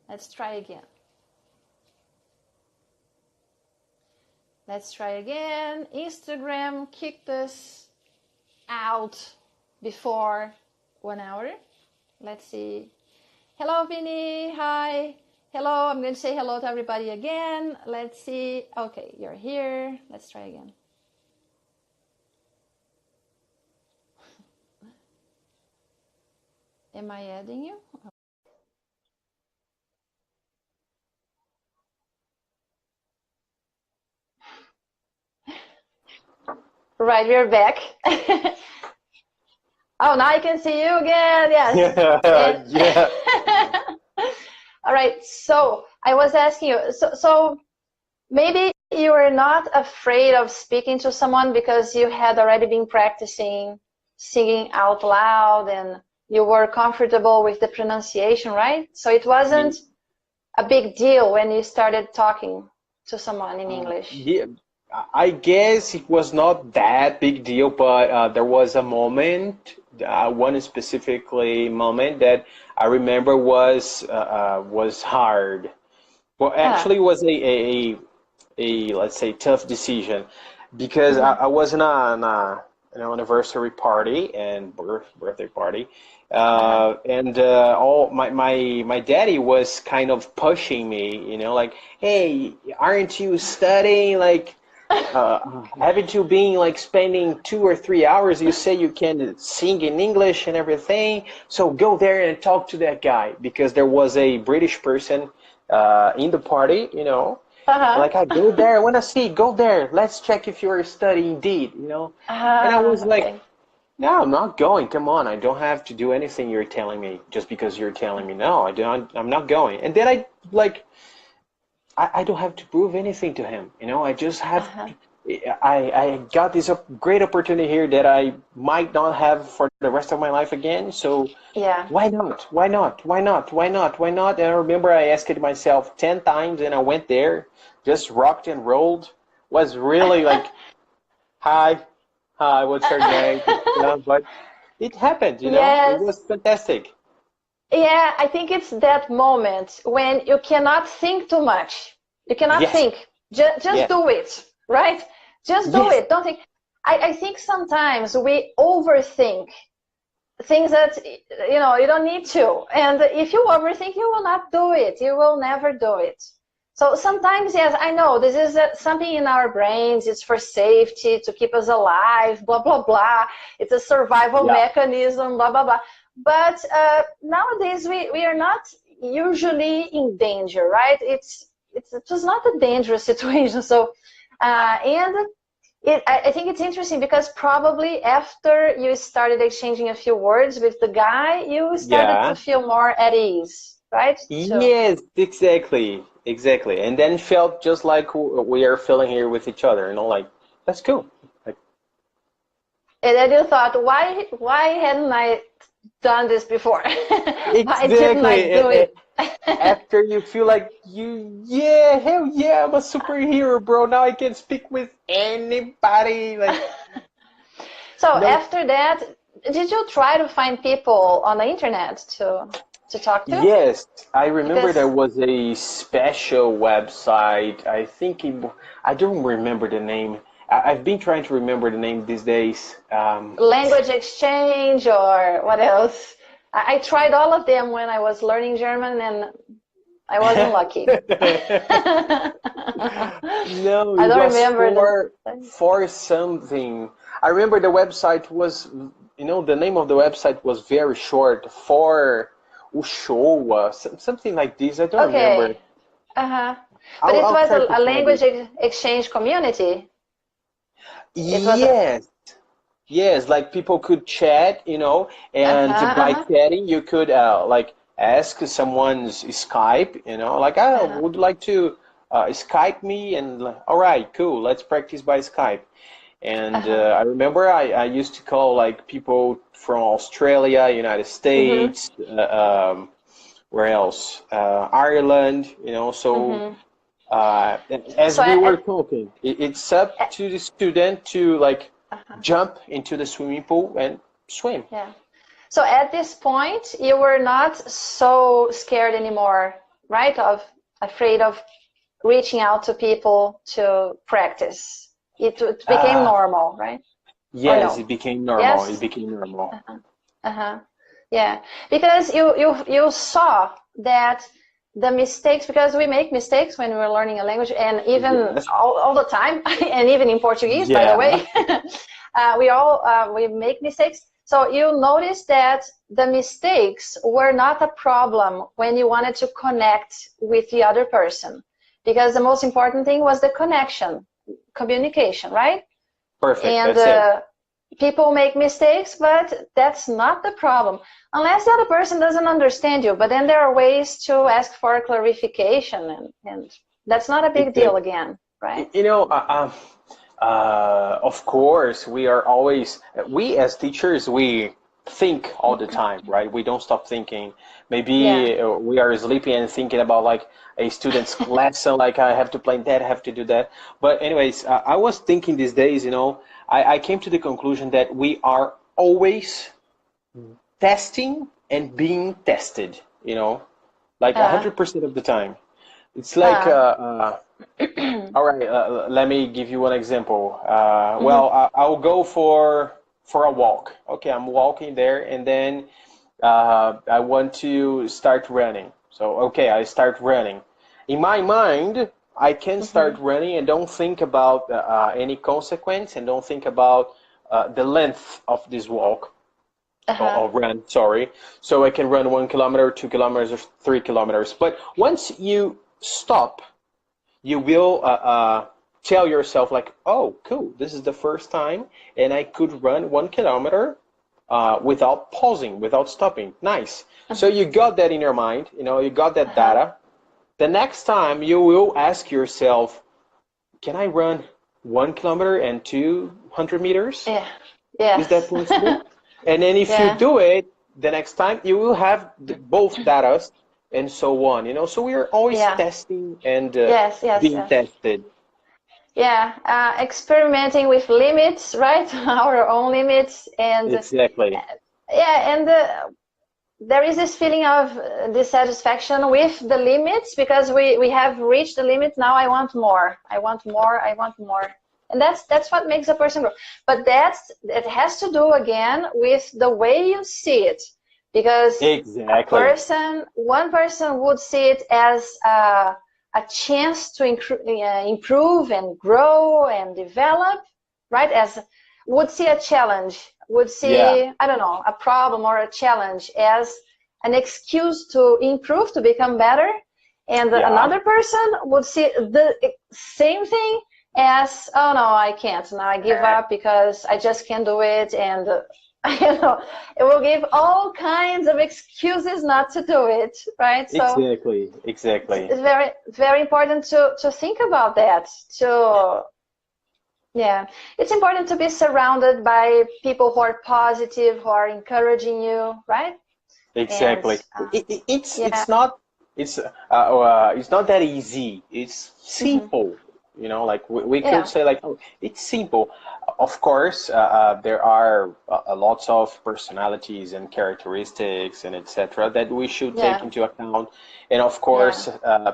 Let's try again. Let's try again. Instagram kicked us out before 1 hour. Let's see. Hello, Vinny. Hi. Hello. I'm going to say hello to everybody again. Let's see. Okay, you're here. Let's try again. Am I adding you? Right, we're back. Oh, now I can see you again. Yes. Yeah. All right. So I was asking you. So maybe you were not afraid of speaking to someone because you had already been practicing singing out loud and you were comfortable with the pronunciation, right? So it wasn't a big deal when you started talking to someone in English. Yeah, I guess it was not that big deal, but there was a moment, one specifically moment that I remember was hard. Well, actually, it was a let's say tough decision because I was in an anniversary party and birthday party, and all my daddy was kind of pushing me, you know, like, hey, aren't you studying? Like, haven't you been like spending 2 or 3 hours? You say you can sing in English and everything, so go there and talk to that guy, because there was a British person in the party, you know. Like, I go there, I want to see, go there, let's check if you're studying indeed, you know. And I was like, no, I'm not going, come on, I don't have to do anything you're telling me just because you're telling me. No, I'm not going. And then I don't have to prove anything to him, you know. I just have I got this great opportunity here that I might not have for the rest of my life again, so why not? Why not? Why not? Why not? Why not? And I remember I asked it myself 10 times, and I went there, just rocked and rolled, was really like, hi, what's your name? You know, but it happened, you know. It was fantastic. Yeah, I think it's that moment when you cannot think too much. You cannot think. Just do it, right? Just do it. Don't think. I think sometimes we overthink things that, you know, you don't need to. And if you overthink, you will not do it. You will never do it. So sometimes, yes, I know this is something in our brains. It's for safety, to keep us alive, blah, blah, blah. It's a survival mechanism, blah, blah, blah. But nowadays, we are not usually in danger, right? It was not a dangerous situation. So, I think it's interesting because probably after you started exchanging a few words with the guy, you started to feel more at ease, right? Yes, exactly. Exactly. And then felt just like we are feeling here with each other, you know, like, that's cool. Like, and then you thought, why hadn't I done this before? exactly. Why didn't I do it? After you feel like hell yeah, I'm a superhero, bro. Now I can speak with anybody. Like, so after that, did you try to find people on the internet to talk to? Yes, I remember there was a special website. I think I don't remember the name. I've been trying to remember the name these days. Language exchange or what else? I tried all of them when I was learning German, and I wasn't lucky. No, I don't remember. For something. I remember the website was, you know, the name of the website was very short. For Ushoa, something like this. I don't remember. But it was a language exchange community. Yes, like people could chat, you know, and by chatting you could like ask someone's Skype, you know, like, I would like to Skype me, and all right, cool, let's practice by Skype. And I remember I used to call like people from Australia, United States, where else? Ireland, you know, so as we were talking, it's up to the student to like jump into the swimming pool and swim. Yeah. So at this point, you were not so scared anymore right? Of afraid of reaching out to people to practice. It became normal, right? Yes, no? it became normal. Yes? It became normal. Yeah, because you saw that the mistakes, because we make mistakes when we're learning a language, and even all the time, and even in Portuguese, by the way, we make mistakes. So you notice that the mistakes were not a problem when you wanted to connect with the other person, because the most important thing was the connection, communication, right? Perfect. And that's it. People make mistakes, but that's not the problem, unless the other person doesn't understand you. But then there are ways to ask for clarification, and that's not a big deal again, right? You know, of course, we as teachers, we think all the time, right? We don't stop thinking. Maybe we are sleeping and thinking about like a student's lesson, like I have to plan that, I have to do that. But anyways, I was thinking these days, you know, I came to the conclusion that we are always testing and being tested, you know, like 100% of the time. It's like, all right, let me give you one example. Well, I'll go for a walk. Okay, I'm walking there, and then I want to start running. So, okay, I start running. In my mind, I can start running and don't think about any consequence, and don't think about the length of this walk or run, sorry. So I can run 1 kilometer, 2 kilometers, or 3 kilometers. But once you stop, you will tell yourself like, oh, cool, this is the first time, and I could run 1 kilometer without pausing, without stopping. Nice. So you got that in your mind, you know, you got that data. The next time you will ask yourself, can I run 1 kilometer and 200 meters? Yeah. Is that possible? And then if you do it, the next time you will have both data and so on, you know. So we are always testing and being tested. Yeah, experimenting with limits, right? Our own limits, and exactly. And there is this feeling of dissatisfaction with the limits, because we have reached the limit. Now I want more. I want more. I want more. And that's what makes a person grow. But it has to do again with the way you see it, because one person would see it as a chance to improve and grow and develop, right? As would see a challenge, would see I don't know, a problem or a challenge as an excuse to improve, to become better, and another person would see the same thing as, oh no, I can't, now I give up because I just can't do it, and you know, it will give all kinds of excuses not to do it, right? So exactly. It's very, very important to think about that. It's important to be surrounded by people who are positive, who are encouraging you, right? Exactly. And, it's not that easy. It's simple. You know, like we could say like, oh, it's simple. Of course, there are lots of personalities and characteristics and etc. that we should take into account, and of course,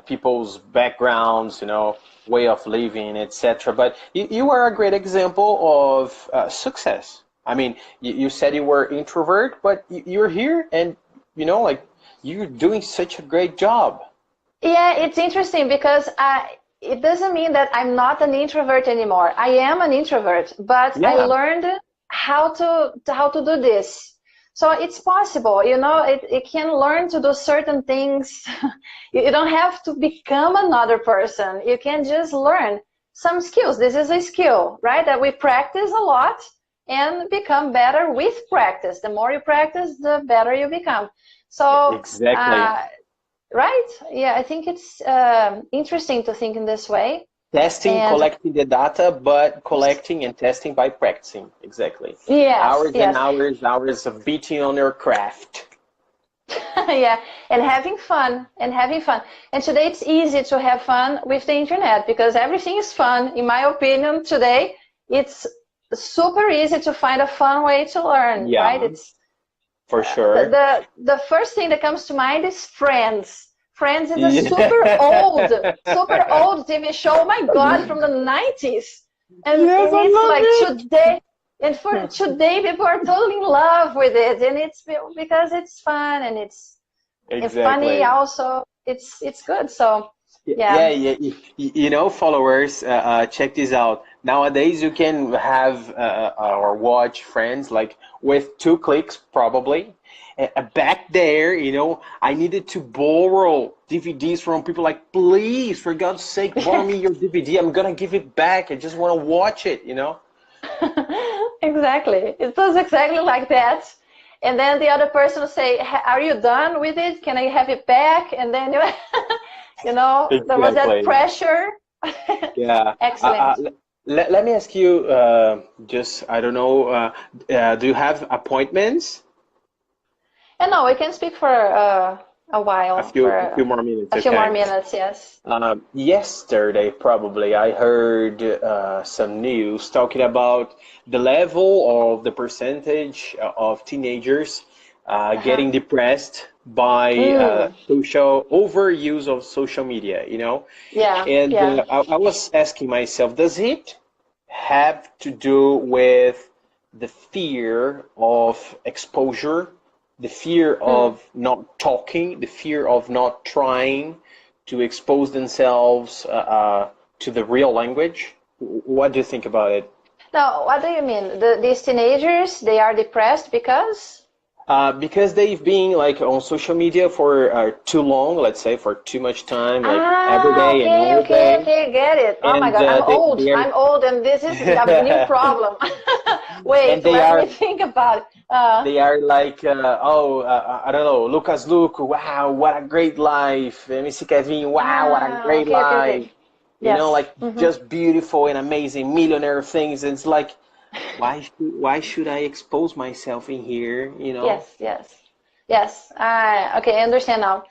people's backgrounds, you know, way of living, etc. But you are a great example of success. I mean, you said you were introvert, but you're here, and you know, like, you're doing such a great job. Yeah, it's interesting because it doesn't mean that I'm not an introvert anymore. I am an introvert, but I learned how to do this. So it's possible, you know, it can learn to do certain things. You don't have to become another person. You can just learn some skills. This is a skill, right? That we practice a lot and become better with practice. The more you practice, the better you become. So exactly. Right? Yeah, I think it's interesting to think in this way. Testing, collecting the data, but collecting and testing by practicing. Exactly. Yes, and hours of beating on your craft. Yeah, and having fun. And today it's easy to have fun with the internet, because everything is fun. In my opinion, today it's super easy to find a fun way to learn, right? It's for sure. The first thing that comes to mind is friends. Friends is a super old TV show. Oh my God, from the 90s. And it's like today, and for today, people are totally in love with it, and it's because it's fun and it's funny. Also, it's good. So yeah. You know, followers, check this out. Nowadays, you can have or watch Friends like with 2 clicks, probably. Back there, you know, I needed to borrow DVDs from people like, please, for God's sake, borrow me your DVD. I'm gonna give it back. I just want to watch it, you know. Exactly. It was exactly like that. And then the other person will say, are you done with it? Can I have it back? And then, you know, there was that pressure. Yeah. Excellent. Let me ask you, just, I don't know, do you have appointments? No, we can speak for a while. A few more minutes. A few more minutes, yes. Yesterday, probably, I heard some news talking about the level of the percentage of teenagers getting depressed by overuse of social media, you know? Yeah. And I was asking myself, does it have to do with the fear of exposure, the fear of not talking, the fear of not trying to expose themselves to the real language? What do you think about it? Now, what do you mean? These teenagers, they are depressed because? Because they've been like on social media for too long, let's say, for too much time, like every day and all day. Okay, get it. Oh my God, I'm old. I'm old, and this is a new problem. Wait, let me think about it. They are like, I don't know, Lucas Luco, wow, what a great life. MC Kevin, wow, what a great life. Okay. You know, like just beautiful and amazing millionaire things. And it's like, why should I expose myself in here, you know? Yes. Okay, I understand now.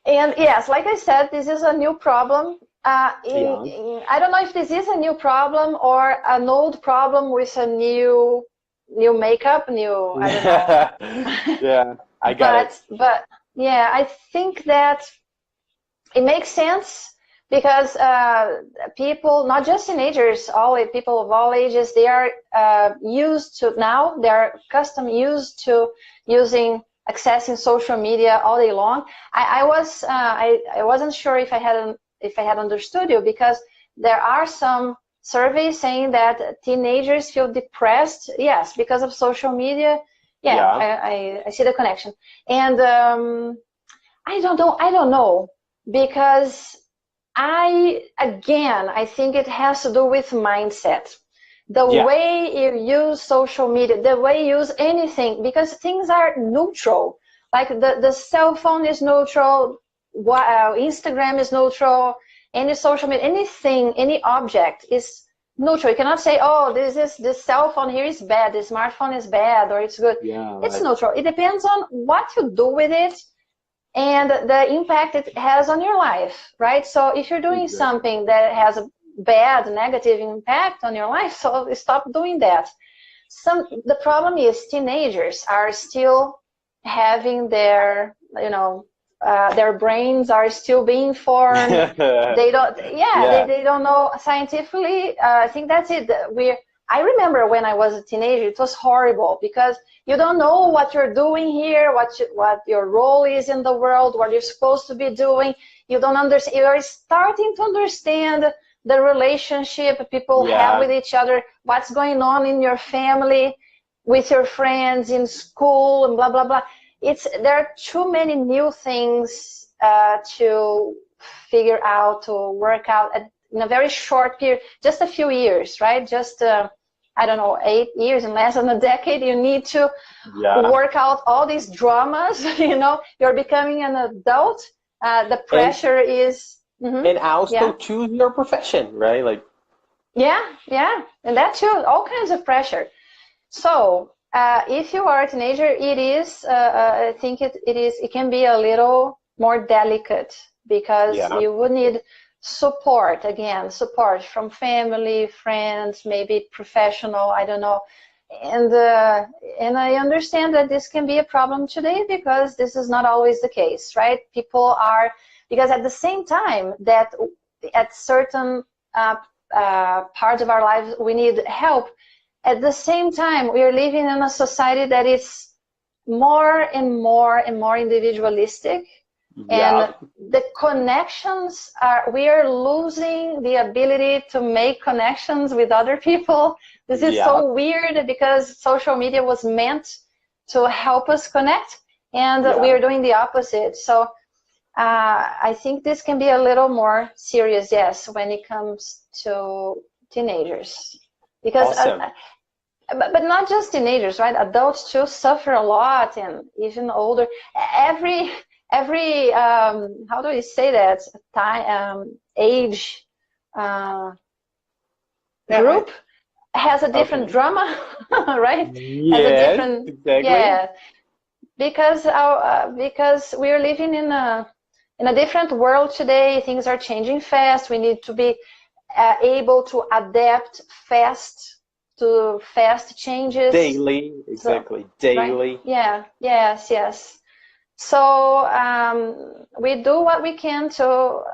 And yes, like I said, this is a new problem. I don't know if this is a new problem or an old problem with a new makeup, I don't know. Yeah, I got it. But yeah, I think that it makes sense. Because people, not just teenagers, people of all ages, they are used to now. They are used to accessing social media all day long. I wasn't sure if I had understood you, because there are some surveys saying that teenagers feel depressed. Yes, because of social media. I see the connection, and I don't know because. I think it has to do with mindset. The way you use social media, the way you use anything, because things are neutral. Like the cell phone is neutral, Instagram is neutral, any social media, anything, any object is neutral. You cannot say, oh, this cell phone here is bad, this smartphone is bad, or it's good. It's neutral. It depends on what you do with it and the impact it has on your life, right? So if you're doing something that has a bad, negative impact on your life, so stop doing that. The problem is teenagers are still having their, their brains are still being formed. They don't, they don't know scientifically. I think that's it. I remember when I was a teenager, it was horrible because you don't know what you're doing here, what your role is in the world, what you're supposed to be doing. You don't understand. You're starting to understand the relationship people have with each other, what's going on in your family, with your friends, in school, and blah, blah, blah. There are too many new things to figure out, to work out in a very short period, just a few years, right? Just, I don't know, 8 years, in less than a decade, you need to work out all these dramas, you're becoming an adult. The pressure is... And also choose your profession, right? Like, and that too, all kinds of pressure. So if you are a teenager, it is, I think it can be a little more delicate because you would need support from family, friends, maybe professional, I don't know. and I understand that this can be a problem today because this is not always the case, right? People are, because at the same time that at certain parts of our lives we need help, at the same time we are living in a society that is more and more individualistic. And the connections we are losing the ability to make connections with other people. This is so weird because social media was meant to help us connect, and we are doing the opposite. So I think this can be a little more serious, yes, when it comes to teenagers. Because, but not just teenagers, right? Adults too suffer a lot, and even older. Every how do we say that, age group has a different drama, right? Yes, exactly. Yeah, because we're living in a different world today. Things are changing fast. We need to be able to adapt fast to fast changes. Daily, exactly, so, daily. Right? Yeah, yes. So we do what we can to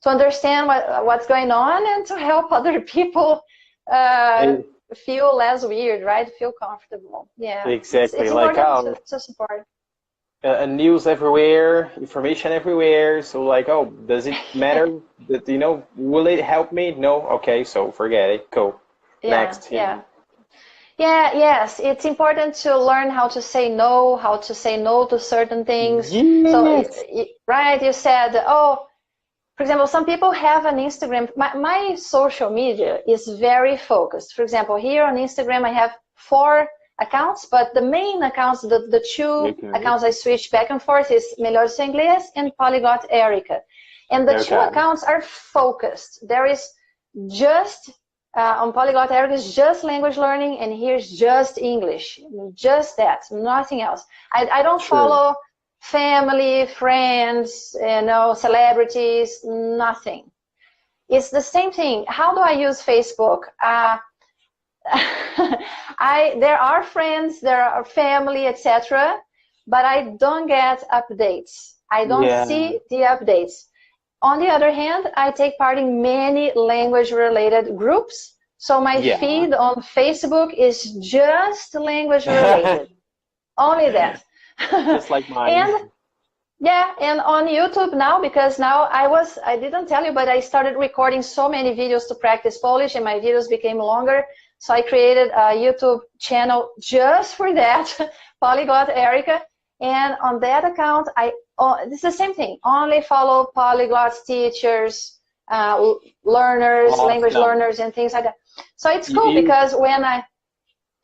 understand what's going on and to help other people feel less weird, right? Feel comfortable. Yeah, exactly. It's important to support. News everywhere, information everywhere. So like, oh, does it matter? That, you know, will it help me? No. Okay, so forget it. Cool. Next. Yes, it's important to learn how to say no to certain things. Yes. So, right, you said, oh, for example, some people have an Instagram. My social media is very focused. For example, here on Instagram, I have 4 accounts, but the main accounts, the 2 accounts I switch back and forth is Melhore Seu Inglês and Polyglot Erika. And the 2 accounts are focused. There is just... on Polyglot Erika is just language learning, and here's just English, just that, nothing else. I don't follow family, friends, you know, celebrities, nothing. It's the same thing. How do I use Facebook? There are friends, there are family, etc., but I don't get updates. I don't see the updates. On the other hand, I take part in many language-related groups, so my feed on Facebook is just language-related. Only that. Just like mine. And on YouTube now, because now I didn't tell you, but I started recording so many videos to practice Polish, and my videos became longer, so I created a YouTube channel just for that, Polyglot Erika, and on that account, it's the same thing. Only follow polyglots, teachers, learners, language learners, and things like that. So it's cool because when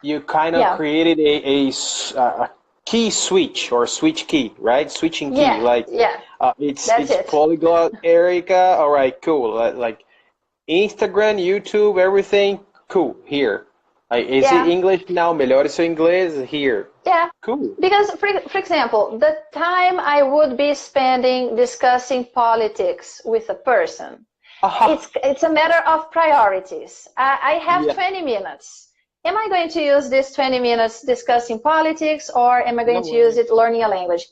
you kind of created a key switch or switch key, right? Switching key, it's Polyglot Erika. All right, cool. Like Instagram, YouTube, everything cool here. Like, is it English now? Melhore Seu Inglês here. Yeah. Cool. Because, for example, the time I would be spending discussing politics with a person, it's a matter of priorities. I have 20 minutes. Am I going to use this 20 minutes discussing politics, or am I going to use it learning a language?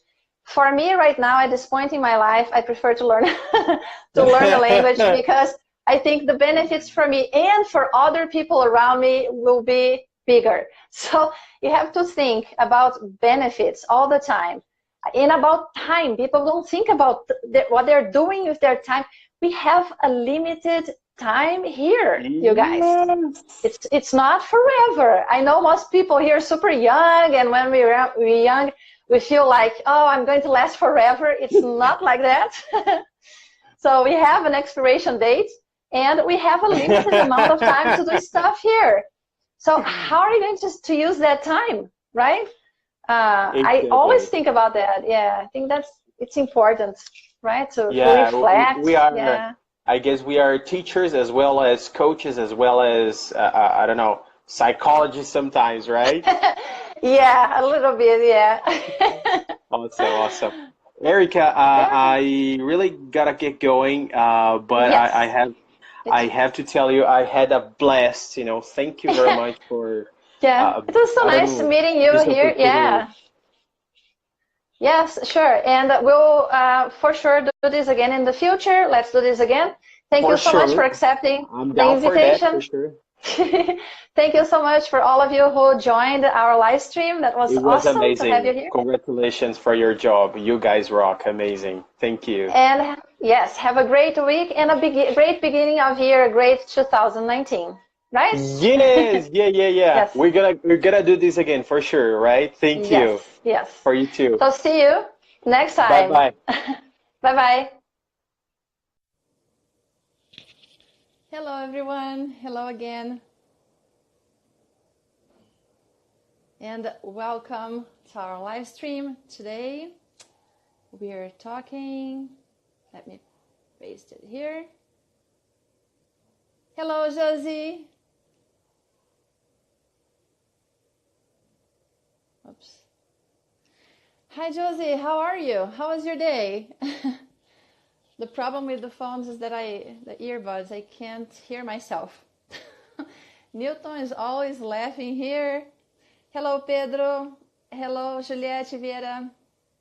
For me, right now, at this point in my life, I prefer to learn a language because I think the benefits for me and for other people around me will be bigger. So you have to think about benefits all the time. And about time, people don't think about what they're doing with their time. We have a limited time here, you guys. It's not forever. I know most people here are super young, and when we're young, we feel like, oh, I'm going to last forever. It's not like that. So we have an expiration date, and we have a limited amount of time to do stuff here. So how are you going to use that time, right? I always think about that. Yeah, I think it's important, right? To reflect. We are. I guess we are teachers as well as coaches, as well as I don't know, psychologists sometimes, right? Yeah, a little bit. Yeah. Awesome. Erika, I really gotta get going, but I have to tell you, I had a blast. You know, thank you very much for Yeah, it was so nice meeting you here. Yeah. Yes, sure. And we'll for sure do this again in the future. Let's do this again. Thank you so much for accepting the invitation. Thank you so much for all of you who joined our live stream. That was awesome amazing. To have you here. Congratulations for your job. You guys rock. Amazing. Thank you. And yes, have a great week and a great beginning of year, great 2019. Right? Yes, yeah. Yes. We're gonna do this again for sure, right? Thank you. Yes. For you too. So see you next time. Bye. Bye. Hello everyone. Hello again. And welcome to our live stream. Today we're talking, let me paste it here. Hello Josie. Oops. Hi Josie, how are you? How was your day? The problem with the phones is that the earbuds, I can't hear myself. Newton is always laughing here. Hello Pedro. Hello Juliette Vieira.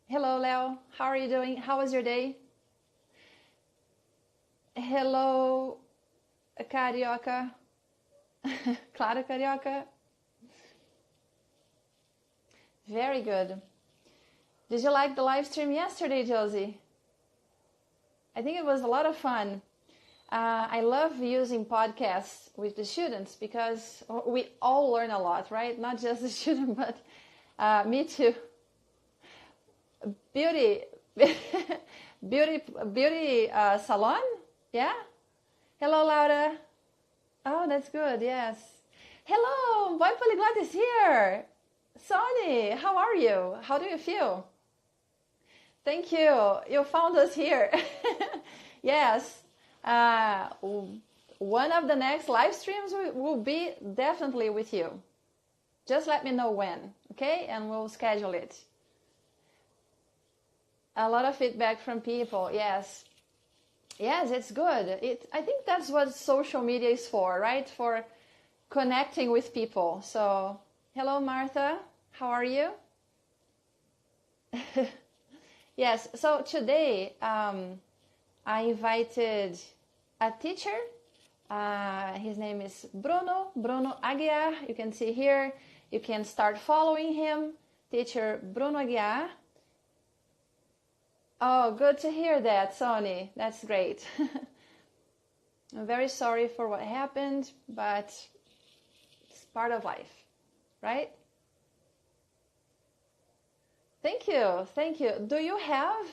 Hello Leo. How are you doing? How was your day? Hello Carioca. Clara Carioca. Very good. Did you like the live stream yesterday, Josie? I think it was a lot of fun. I love using podcasts with the students because we all learn a lot, right? Not just the student, but me too. Beauty salon? Yeah? Hello, Laura. Oh, that's good, yes. Hello, Boy Polyglot is here. Sonny, how are you? How do you feel? Thank you. You found us here. Yes. One of the next live streams will be definitely with you. Just let me know when, okay? And we'll schedule it. A lot of feedback from people, yes. Yes, it's good. I think that's what social media is for, right? For connecting with people. So, hello, Martha. How are you? Yes, so today I invited a teacher. His name is Bruno Aguiar. You can see here. You can start following him. Teacher Bruno Aguiar. Oh, good to hear that, Sony. That's great. I'm very sorry for what happened, but it's part of life, right? Thank you. Do you have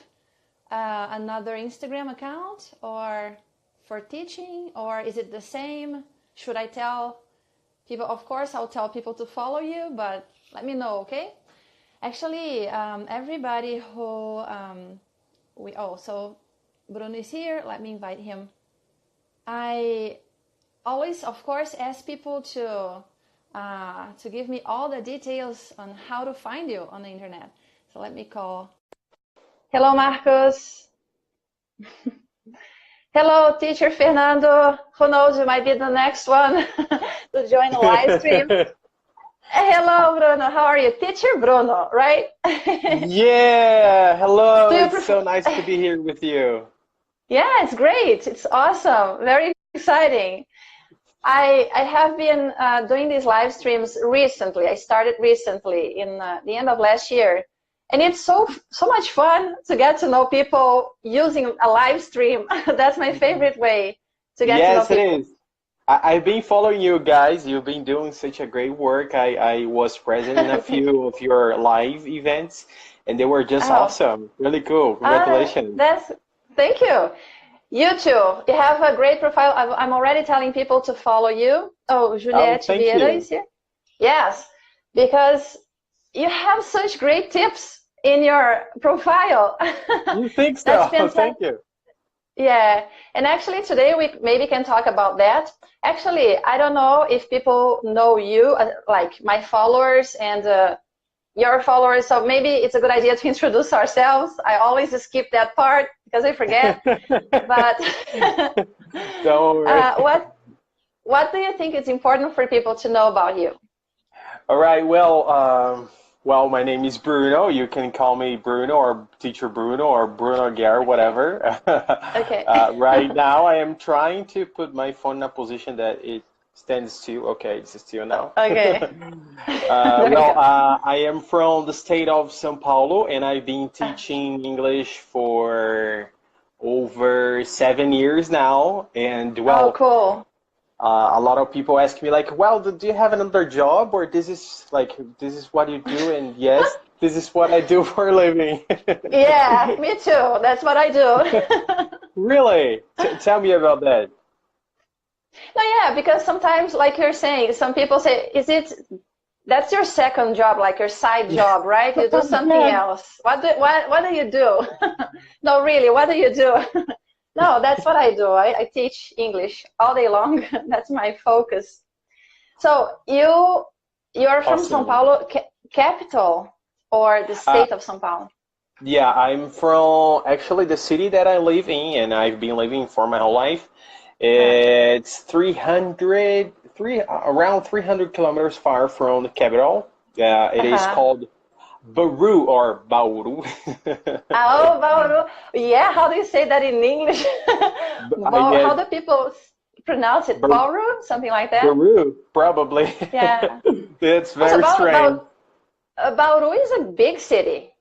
another Instagram account or for teaching, or is it the same? Should I tell people? Of course, I'll tell people to follow you, but let me know, okay? Actually, everybody who so Bruno is here. Let me invite him. I always, of course, ask people to give me all the details on how to find you on the internet. So let me call. Hello, Marcos. Hello, teacher Fernando. Who knows, you might be the next one to join the live stream. Hello, Bruno. How are you? Teacher Bruno, right? Yeah. Hello. It's so nice to be here with you. Yeah, it's great. It's awesome. Very exciting. I have been doing these live streams recently. I started recently in the end of last year. And it's so much fun to get to know people using a live stream. That's my favorite way to get to know people. Yes, it is. I've been following you guys. You've been doing such a great work. I was present in a few of your live events, and they were just awesome. Really cool. Congratulations. Thank you. You too. You have a great profile. I'm already telling people to follow you. Oh, Juliette Vieira is here. Yes, because you have such great tips in your profile. You think so? Thank you. Yeah, and actually today we maybe can talk about that. Actually, I don't know if people know you, like my followers and your followers, so maybe it's a good idea to introduce ourselves. I always skip that part because I forget. But don't worry. What do you think is important for people to know about you? All right. Well, my name is Bruno. You can call me Bruno or Teacher Bruno or Bruno Aguiar, whatever. Okay. Right now, I am trying to put my phone in a position that it stands still. Okay, it's still now. Okay. There you go. I am from the state of São Paulo, and I've been teaching English for over 7 years now. And Oh, cool. a lot of people ask me like, well, do you have another job, or this is what you do? And yes, this is what I do for a living. Yeah, me too. That's what I do. Really? Tell me about that. No, yeah, because sometimes, like you're saying, some people say, that's your second job, like your side job, right? You do something else. What do you do? No, really, what do you do? No, that's what I do. I teach English all day long. That's my focus. So you're from Awesome. São Paulo capital or the state of São Paulo? Yeah, I'm from actually the city that I live in, and I've been living for my whole life. It's around 300 kilometers far from the capital. It is called Bauru or Bauru. Oh, Bauru. Yeah, how do you say that in English? How do people pronounce it? Bauru? Something like that? Bauru, probably. Yeah. It's very strange. Bauru is a big city,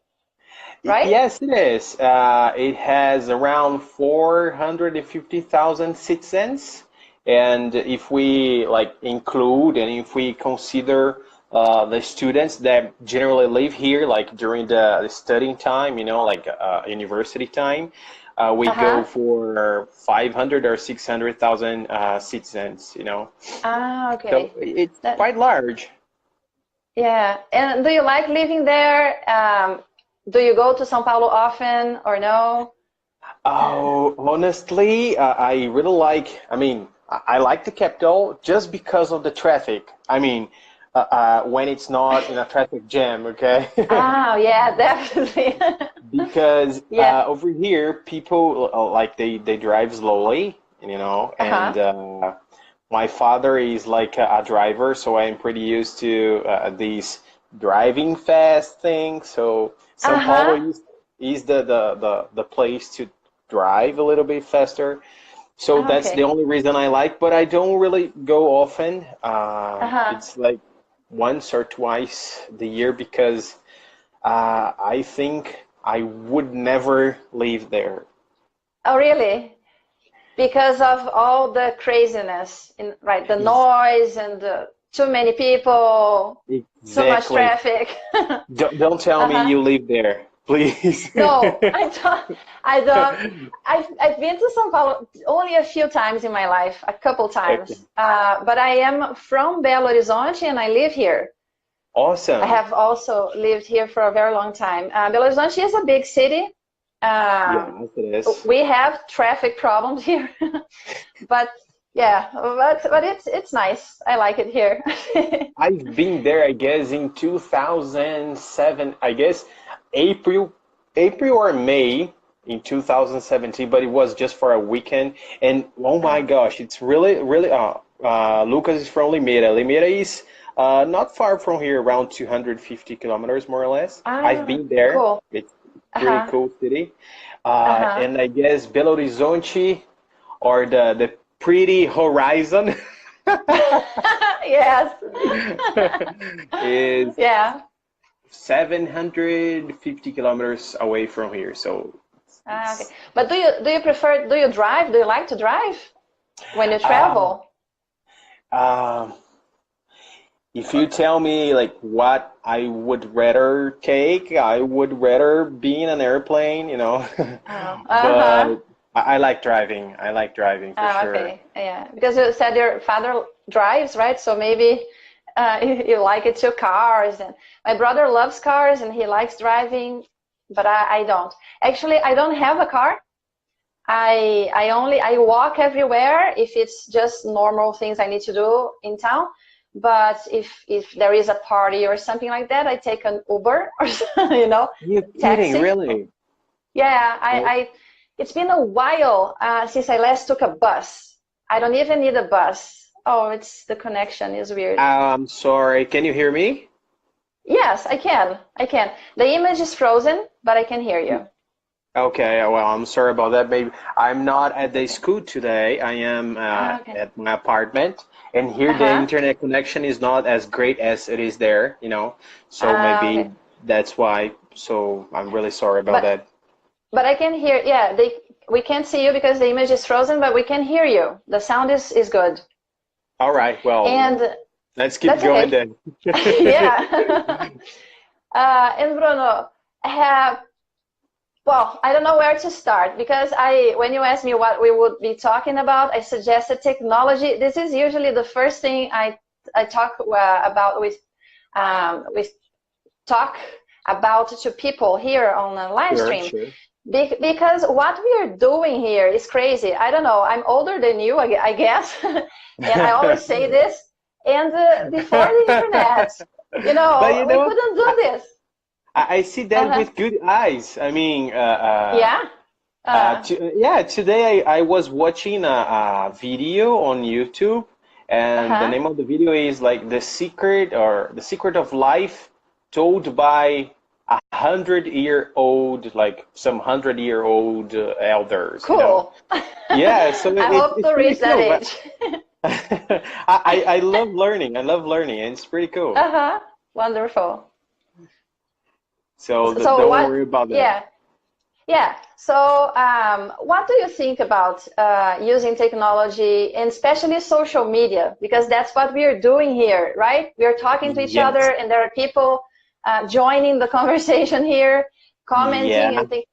right? Yes, it is. It has around 450,000 citizens. And if we include and if we consider the students that generally live here, like during the studying time, university time, we go for 500 or 600,000 citizens, Ah, okay. So it's quite large. Yeah. And do you like living there? Do you go to São Paulo often or no? Oh, honestly, I really like, I like the capital just because of the traffic. When it's not in a traffic jam, okay? Oh, yeah, definitely. Because over here, people they drive slowly, and my father is like a driver, so I'm pretty used to these driving fast things. So São Paulo is the place to drive a little bit faster. So that's the only reason I like, but I don't really go often. It's like once or twice the year because I think I would never live there. Oh, really? Because of all the craziness, right? The noise and too many people, so much traffic. Don't tell me you live there, please. No, I don't. I've been to São Paulo only a few times in my life, a couple times. Okay. But I am from Belo Horizonte and I live here. Awesome. I have also lived here for a very long time. Belo Horizonte is a big city. Yes, it is. We have traffic problems here, but it's nice. I like it here. I've been there, I guess, in 2007. I guess April or May in 2017, but it was just for a weekend. And oh my gosh, it's really. Lucas is from Limeira. Limeira is not far from here, around 250 kilometers more or less. I've been there. Cool. It's pretty cool city. And I guess Belo Horizonte or the pretty horizon. Yes. is 750 kilometers away from here. So. Okay. But do you prefer? Do you drive? Do you like to drive when you travel? If you tell me like what I would rather take, I would rather be in an airplane, But I like driving. I like driving for sure. Okay, yeah, because you said your father drives, right? So maybe you like it too, cars. And my brother loves cars and he likes driving, but I don't. Actually, I don't have a car. I walk everywhere if it's just normal things I need to do in town. But if there is a party or something like that, I take an Uber or You're taxi. kidding, really? Yeah, it's been a while since I last took a bus. I don't even need a bus Oh, it's the connection is weird. I'm sorry. Can you hear me? Yes, I can. I can. The image is frozen, but I can hear you. Okay, well, I'm sorry about that. Maybe I'm not at the school today. I am Okay. at my apartment, and here the internet connection is not as great as it is there, you know. So maybe Okay. that's why. So I'm really sorry about that. But I can hear. Yeah, we can't see you because the image is frozen, but we can hear you. The sound is good. All right. Well, And let's keep that's going okay. then. Yeah. And Bruno, well, I don't know where to start because when you asked me what we would be talking about, I suggested technology. This is usually the first thing I talk about talk about to people here on a live stream. Sure. Because what we are doing here is crazy. I don't know. I'm older than you, I guess, and I always say this. And before the internet, we couldn't do this. I see that with good eyes. I mean, today I was watching a video on YouTube, and the name of the video is like the secret of life told by 100-year-old, like some 100-year-old elders. Cool. You know? Yeah, so I hope to reach that age. I love learning. I love learning, and it's pretty cool. Wonderful. So don't worry about that. Yeah. So what do you think about using technology, and especially social media? Because that's what we are doing here, right? We are talking to each other, and there are people joining the conversation here, commenting and things.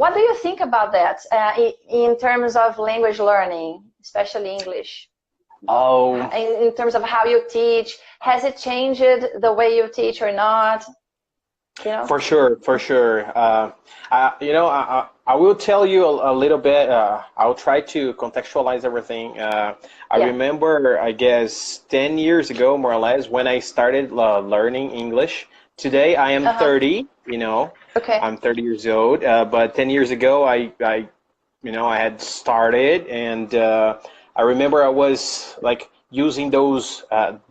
What do you think about that in terms of language learning, especially English? Oh. In terms of how you teach, has it changed the way you teach or not? You know? For sure. I will tell you a little bit. I'll try to contextualize everything. I remember, I guess, 10 years ago, more or less, when I started learning English. Today, I am 30, you know. Okay. I'm 30 years old. But 10 years ago, I had started, and I remember I was like using those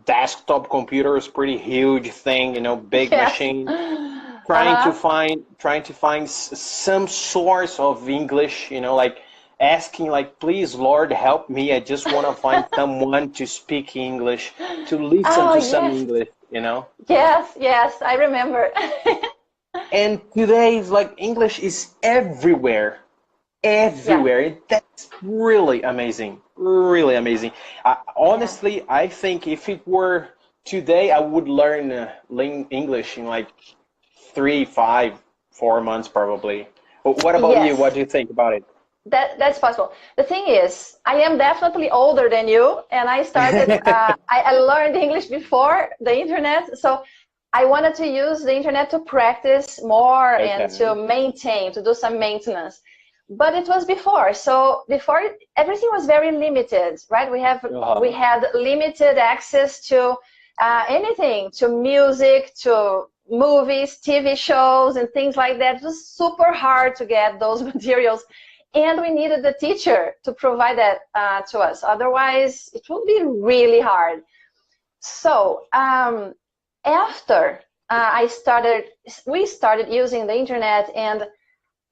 desktop computers, pretty huge thing, you know, big machine, trying to find some source of English, you know, like asking, like, please, Lord, help me. I just want to find someone to speak English, to listen to some English, you know. Yes, I remember. And today, it's like English is everywhere. That's really amazing. Honestly, I think if it were today, I would learn English in like 3, 5, 4 months probably. But what about you? What do you think about it? That's possible. The thing is, I am definitely older than you, and I started, I learned English before the internet, so I wanted to use the internet to practice more and to do some maintenance. But it was before, so before everything was very limited, right? We had limited access to anything, to music, to movies, TV shows, and things like that. It was super hard to get those materials, and we needed the teacher to provide that to us. Otherwise, it would be really hard. So after we started using the internet, and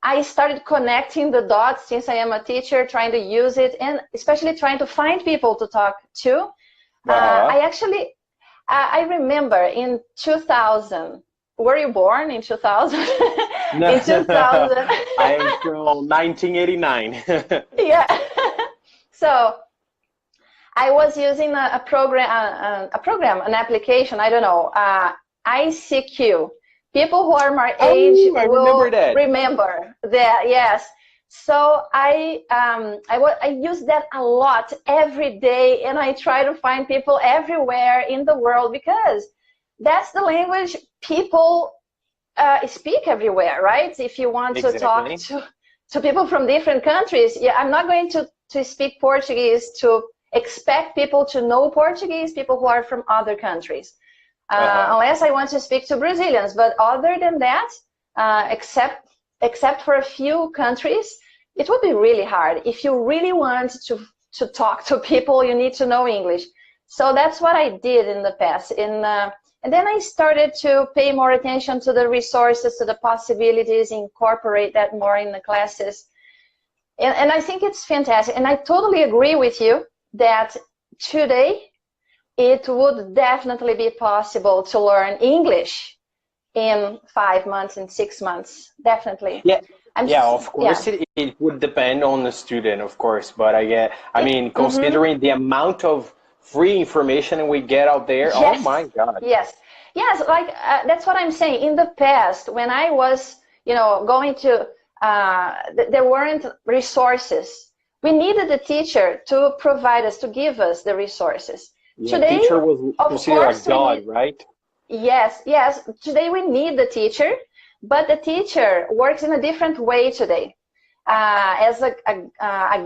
I started connecting the dots since I am a teacher, trying to use it, and especially trying to find people to talk to. I remember in 2000, were you born in 2000? No. In 2000. I am from 1989. Yeah. So I was using an application, I don't know, ICQ. People who are my age will remember that, yes. So I use that a lot every day, and I try to find people everywhere in the world because that's the language people speak everywhere, right? If you want to talk to people from different countries, I'm not going to speak Portuguese to expect people to know Portuguese, people who are from other countries. Unless I want to speak to Brazilians, but other than that, except for a few countries, it would be really hard. If you really want to talk to people, you need to know English. So that's what I did in the past. And then I started to pay more attention to the resources, to the possibilities, incorporate that more in the classes. And I think it's fantastic. And I totally agree with you that today it would definitely be possible to learn English in 5 months, in 6 months, definitely. Yeah. Of course, yeah. It would depend on the student, of course, but I mean, considering the amount of free information we get out there, yes. Oh my God. Yes, like that's what I'm saying. In the past, when I was, going to, there weren't resources. We needed a teacher to provide us, to give us the resources. Yeah, today, teacher was considered a god, right? Yes. Today we need the teacher, but the teacher works in a different way today. As a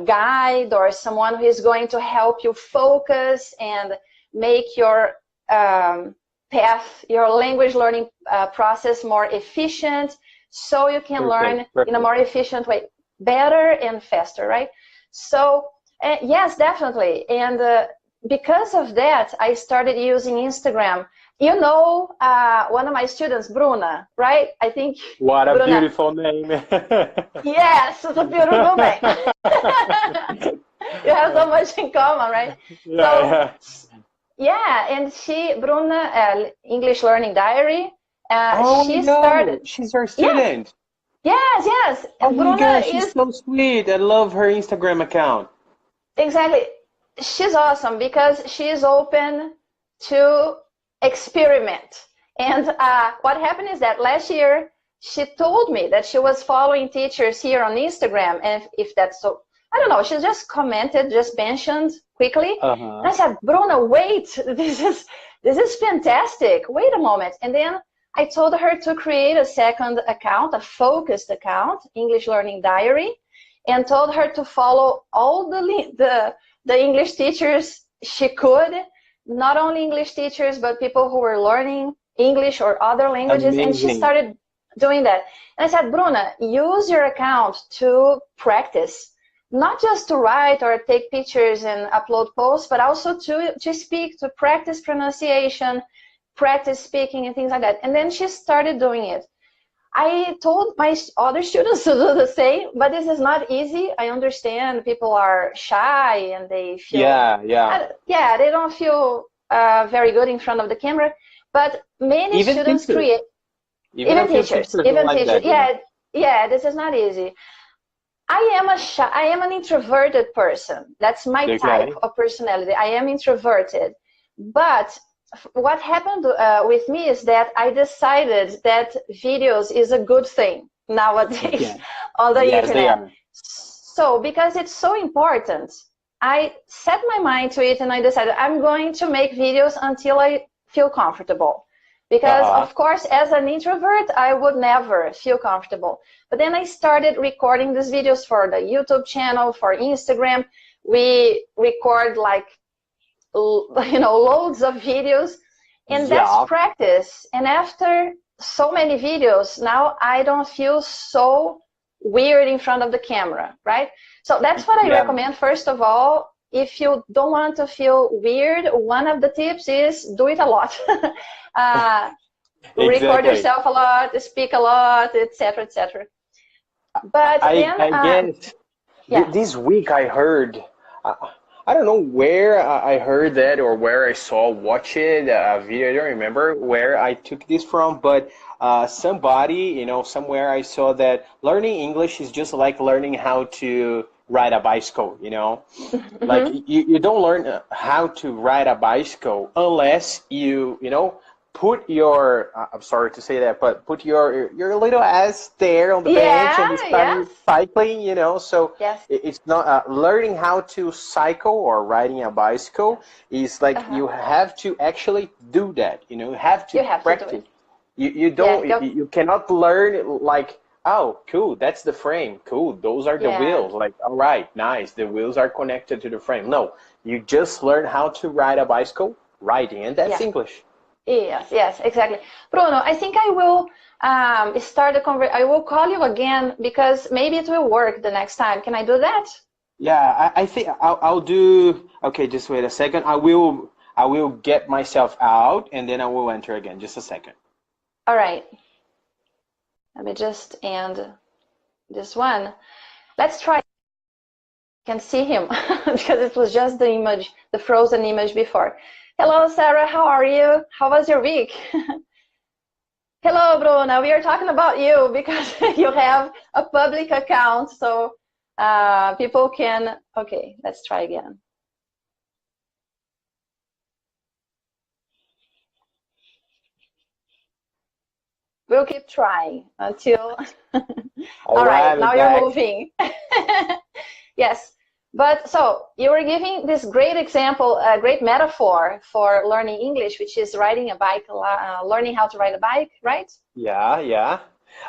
guide or someone who is going to help you focus and make your path, your language learning process more efficient, so you can learn in a more efficient way, better and faster, right? So yes, definitely. And because of that, I started using Instagram. One of my students, Bruno, right? I think. What a beautiful name. Yes, it's a beautiful name. You have so much in common, right? Yeah, and Bruno, English Learning Diary. She's our student. Yes. Oh my God, she's so sweet. I love her Instagram account. Exactly. She's awesome because she is open to experiment. And what happened is that last year she told me that she was following teachers here on Instagram, and if that's so, I don't know, she just commented, just mentioned quickly. And I said, Bruno, wait, this is fantastic. Wait a moment. And then I told her to create a second account, a focused account, English Learning Diary, and told her to follow all the English teachers she could. Not only English teachers, but people who were learning English or other languages. Amazing. And she started doing that. And I said, Bruna, use your account to practice, not just to write or take pictures and upload posts, but also to speak, to practice pronunciation, practice speaking and things like that. And then she started doing it. I told my other students to do the same, but this is not easy. I understand people are shy and they feel they don't feel very good in front of the camera. But many students create, even teachers. This is not easy. I am an introverted person. That's my type of personality. I am introverted, but what happened with me is that I decided that videos is a good thing nowadays on the internet. So because it's so important, I set my mind to it and I decided I'm going to make videos until I feel comfortable. Because of course, as an introvert, I would never feel comfortable. But then I started recording these videos for the YouTube channel, for Instagram. We record like loads of videos, and that's practice. And after so many videos, now I don't feel so weird in front of the camera, right? So that's what I recommend. First of all, if you don't want to feel weird, one of the tips is do it a lot. Record yourself a lot, speak a lot, etc., etc. But then this week I heard, I don't know where I heard that or where I watched it, a video, I don't remember where I took this from, but somebody, somewhere I saw that learning English is just like learning how to ride a bicycle, like you don't learn how to ride a bicycle unless you put your, I'm sorry to say that, but put your little ass there on the bench and start cycling, so it's not, learning how to cycle or riding a bicycle is like you have to actually do that, you have to practice. You cannot learn like, oh, cool, that's the frame, cool, those are the wheels, like, all right, nice, the wheels are connected to the frame. No, you just learn how to ride a bicycle riding, and that's English. Yes, exactly. Bruno, I think I will start a conversation. I will call you again because maybe it will work the next time. Can I do that? Yeah, I think I'll do, okay, just wait a second. I will I will get myself out and then I will enter again. Just a second. All right. Let me just end this one. Let's try. You can see him because it was just the image, the frozen image before. Hello, Sarah. How are you? How was your week? Hello, Bruno. We are talking about you because you have a public account, so people can. Okay, let's try again. We'll keep trying until. All right, now you're moving. Yes, but so you were giving this great example, a great metaphor for learning English, which is riding a bike, learning how to ride a bike, right? Yeah, yeah.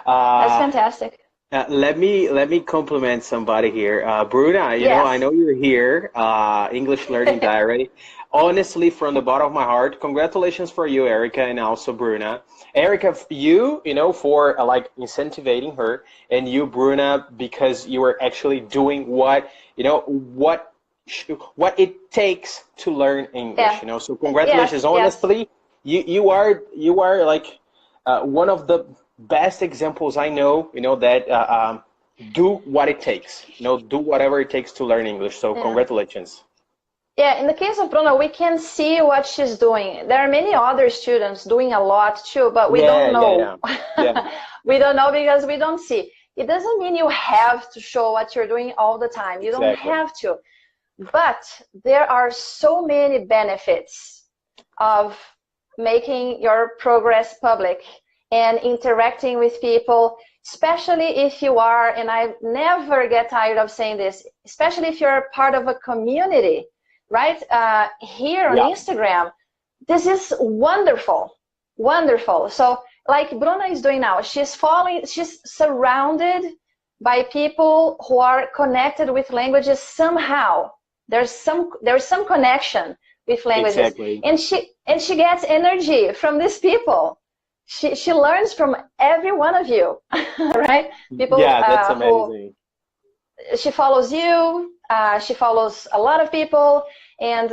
That's fantastic. Let me compliment somebody here. Bruna, you know, I know you're here, English Learning Diary. Honestly, from the bottom of my heart, congratulations for you, Erika, and also Bruna. Erika, you know, for like incentivizing her, and you, Bruna, because you were actually doing what, you know, what it takes to learn English, you know. So congratulations. Honestly, you are like one of the best examples I know, you know, that do what it takes, you know, do whatever it takes to learn English. So congratulations. Yeah, in the case of Bruno, we can see what she's doing. There are many other students doing a lot too, but we don't know. We don't know because we don't see. It doesn't mean you have to show what you're doing all the time. You don't have to. But there are so many benefits of making your progress public and interacting with people, especially if you are, and I never get tired of saying this, especially if you're part of a community. Right here on Instagram, this is wonderful, wonderful. So like Bruna is doing now, she's surrounded by people who are connected with languages somehow. There's some connection with languages, and she gets energy from these people. She learns from every one of you, right? People, that's amazing. She follows you. She follows a lot of people, and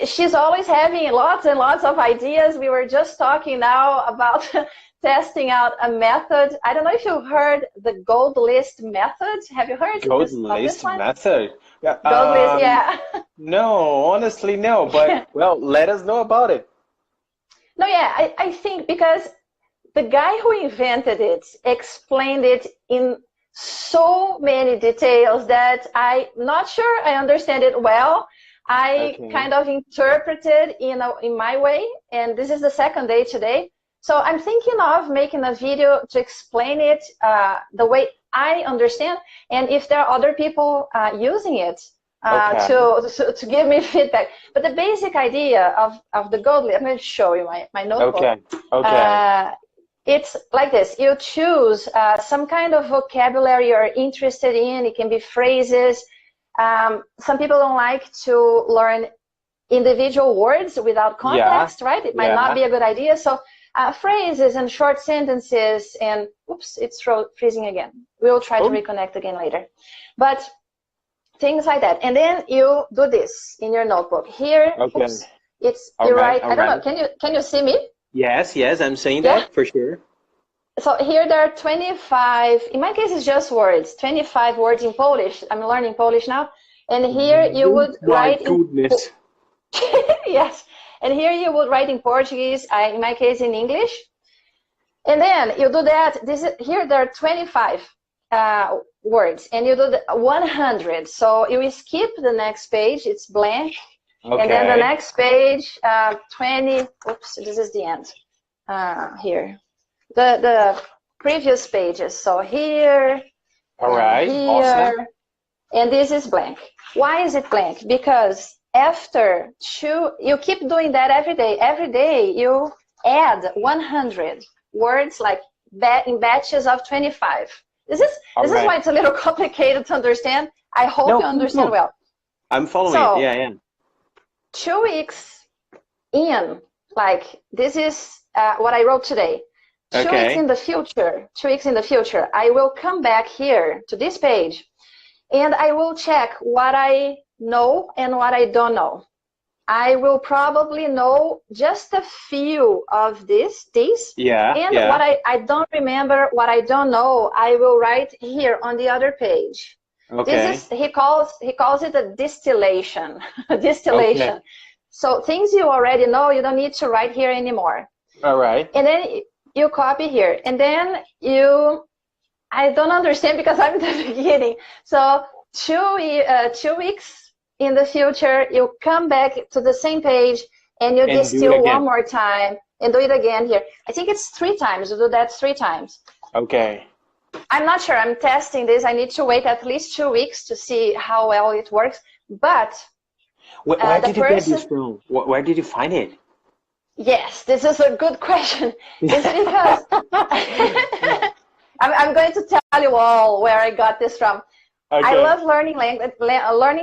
she's always having lots and lots of ideas. We were just talking now about testing out a method. I don't know if you've heard the gold list method. Have you heard gold list method? Gold list, yeah. No, honestly, no. But well, let us know about it. No, yeah, I think because the guy who invented it explained it in so many details that I'm not sure I understand it well. I kind of interpreted in my way, and this is the second day today. So I'm thinking of making a video to explain it the way I understand, and if there are other people using it to give me feedback. But the basic idea of the gold list, I'm going to show you my notebook. It's like this. You choose some kind of vocabulary you're interested in. It can be phrases. Some people don't like to learn individual words without context, right? It might not be a good idea. So phrases and short sentences and, oops, it's freezing again. We'll try to reconnect again later. But things like that. And then you do this in your notebook. Here, oops, you write, I don't know, can you see me? Yes, I'm saying that for sure. So here there are 25, in my case it's just words, 25 words in Polish. I'm learning Polish now. And here you would write goodness. Yes. And here you would write in Portuguese, in my case in English. And then you do that. Here there are 25 words, and you do 100. So you skip the next page, it's blank. And then the next page, 20, oops, this is the end. Here. The previous pages. So here, here, awesome. And this is blank. Why is it blank? Because after you keep doing that every day. Every day you add 100 words, like in batches of 25. This is why it's a little complicated to understand. I hope you understand well. I'm following. Yeah. 2 weeks in, like this is what I wrote today. 2 weeks in the future, 2 weeks in the future, I will come back here to this page, and I will check what I know and what I don't know. I will probably know just a few of these. Yeah. And yeah. what I don't remember, what I don't know, I will write here on the other page. Okay. This is, he calls it a distillation. Distillation. Okay. So things you already know, you don't need to write here anymore. All right. And then you copy here. And then I don't understand because I'm at the beginning. So 2 weeks in the future, you come back to the same page and you distill one more time and do it again here. I think it's 3 times. You do that 3 times. Okay. I'm not sure. I'm testing this. I need to wait at least 2 weeks to see how well it works. But where did you get this from? Where did you find it? Yes, this is a good question. It's because I'm going to tell you all where I got this from. Okay. I love learning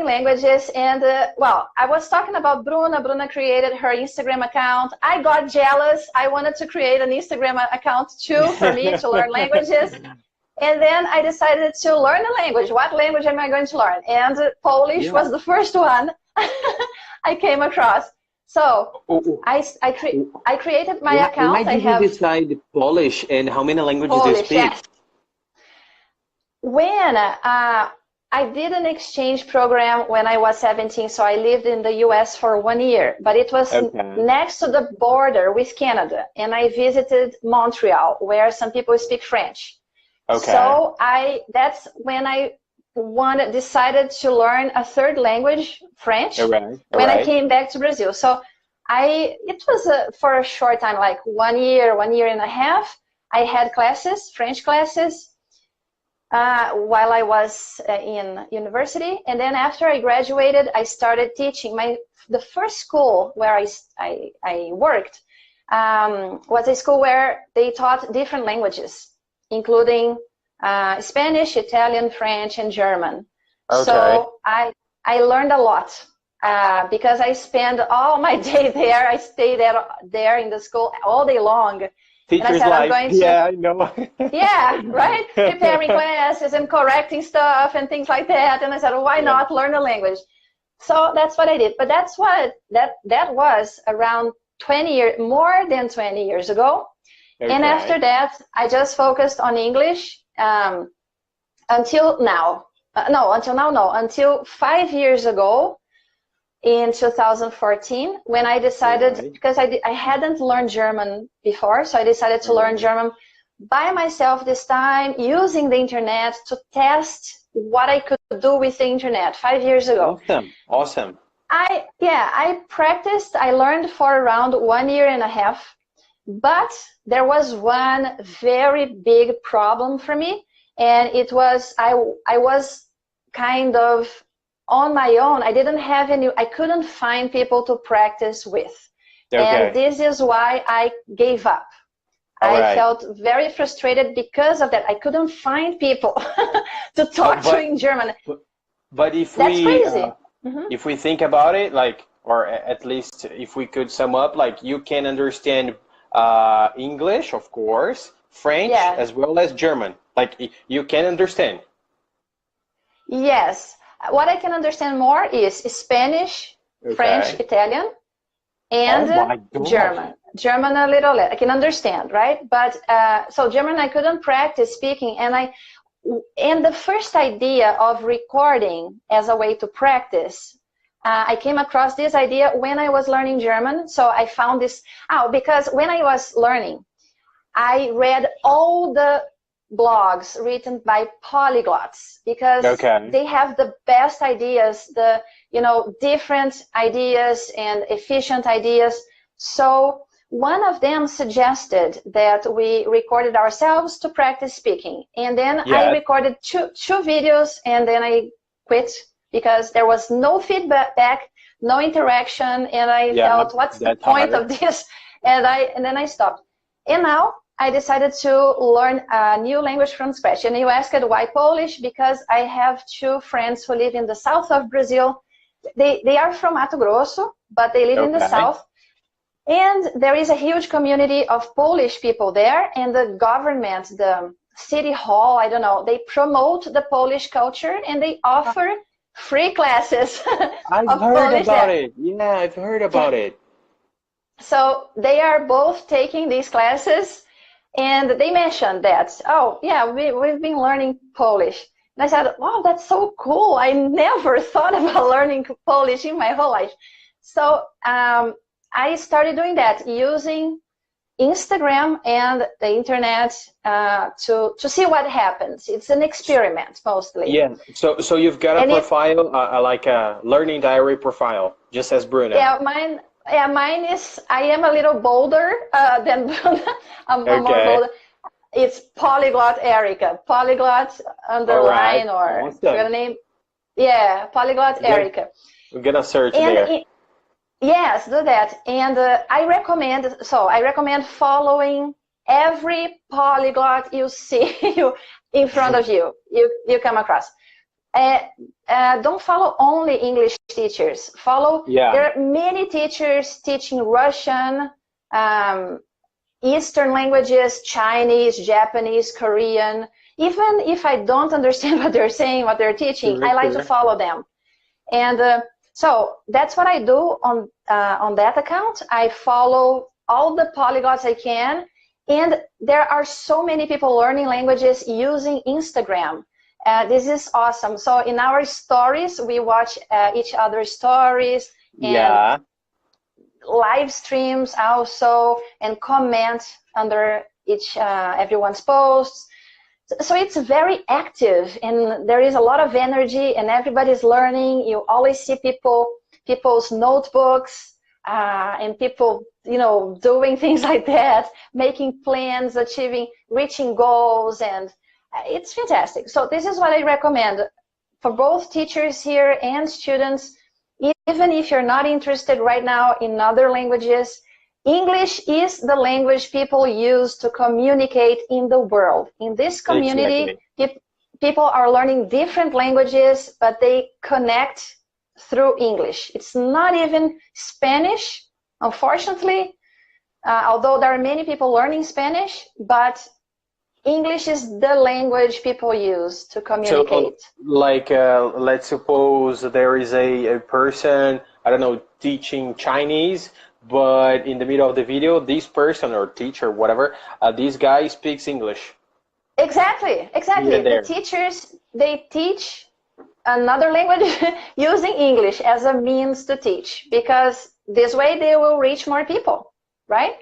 languages, and well, I was talking about Bruna. Bruna created her Instagram account. I got jealous. I wanted to create an Instagram account too for me to learn languages. And then I decided to learn a language. What language am I going to learn? And Polish was the first one I came across. So I created my account. Why did you decide Polish, and how many languages do you speak? Yes. When I did an exchange program when I was 17, so I lived in the US for 1 year, but it was next to the border with Canada, and I visited Montreal, where some people speak French. Okay. So that's when I decided to learn a 3rd language, French, when I came back to Brazil. So it was for a short time, like 1 year, 1 year and a half. I had classes, French classes, while I was in university. And then after I graduated, I started teaching. The first school where I worked was a school where they taught different languages, including Spanish, Italian, French, and German. Okay. So I learned a lot because I spent all my day there. I stayed there in the school all day long. Teacher's life. I know. Yeah, right? Preparing classes and correcting stuff and things like that. And I said, why not learn a language? So that's what I did. But that was around 20 years, more than 20 years ago. Okay. And after that, I just focused on English until now. Until 5 years ago, in 2014, when I decided, because I hadn't learned German before, so I decided to learn German by myself this time, using the internet to test what I could do with the internet 5 years ago. Awesome. I practiced, I learned for around 1 year and a half, but there was one very big problem for me, and it was, I was kind of on my own. I couldn't find people to practice with. Okay. And this is why I gave up. I felt very frustrated because of that. I couldn't find people to talk to in German. But if that's crazy. If we think about it, like, or at least if we could sum up, like, you can understand English, of course, French, as well as German. Like, you can understand. Yes. What I can understand more is Spanish, French, Italian, and German. German a little less. I can understand, right? But so German I couldn't practice speaking, and the first idea of recording as a way to practice, I came across this idea when I was learning German. So I found this out because when I was learning, I read all the blogs written by polyglots because they have the best ideas, different ideas and efficient ideas. So one of them suggested that we recorded ourselves to practice speaking, and then I recorded two videos, and then I quit because there was no feedback, no interaction, and I felt, what's the point of this? And then I stopped. And now I decided to learn a new language from scratch. And you asked why Polish? Because I have 2 friends who live in the south of Brazil. They are from Mato Grosso, but they live in the south. And there is a huge community of Polish people there. And the government, the city hall, I don't know, they promote the Polish culture and they offer free classes I've of heard Polish about there. it. Yeah, I've heard about it. So they are both taking these classes, and they mentioned that, oh, yeah, we've been learning Polish. And I said, wow, that's so cool. I never thought about learning Polish in my whole life. So I started doing that, using Instagram and the internet to see what happens. It's an experiment, mostly. Yeah, so you've got a profile, like a learning diary profile, just as Bruno. Yeah, mine is, I am a little bolder than Bruno. I'm more bolder. It's Polyglot Erika, Polyglot underline, or awesome. your name. Yeah, Polyglot Erika. We're gonna search there. Yes, do that. And I recommend following every polyglot you see in front of you, you come across. Don't follow only English teachers. Follow, there are many teachers teaching Russian, Eastern languages, Chinese, Japanese, Korean. Even if I don't understand what they're saying, what they're teaching, I like to follow them. And so that's what I do on that account. I follow all the polyglots I can. And there are so many people learning languages using Instagram. This is awesome. So in our stories, we watch each other's stories and live streams also, and comment under everyone's posts. So it's very active, and there is a lot of energy, and everybody's learning. You always see people's notebooks and people, doing things like that, making plans, reaching goals, and it's fantastic. So this is what I recommend for both teachers here and students. Even if you're not interested right now in other languages, English is the language people use to communicate in the world. In this community, people are learning different languages, but they connect through English. It's not even Spanish, unfortunately, although there are many people learning Spanish, but English is the language people use to communicate. So, like, let's suppose there is a person, I don't know, teaching Chinese, but in the middle of the video, this person or teacher, whatever, this guy speaks English. Exactly. The teachers, they teach another language using English as a means to teach, because this way they will reach more people, right?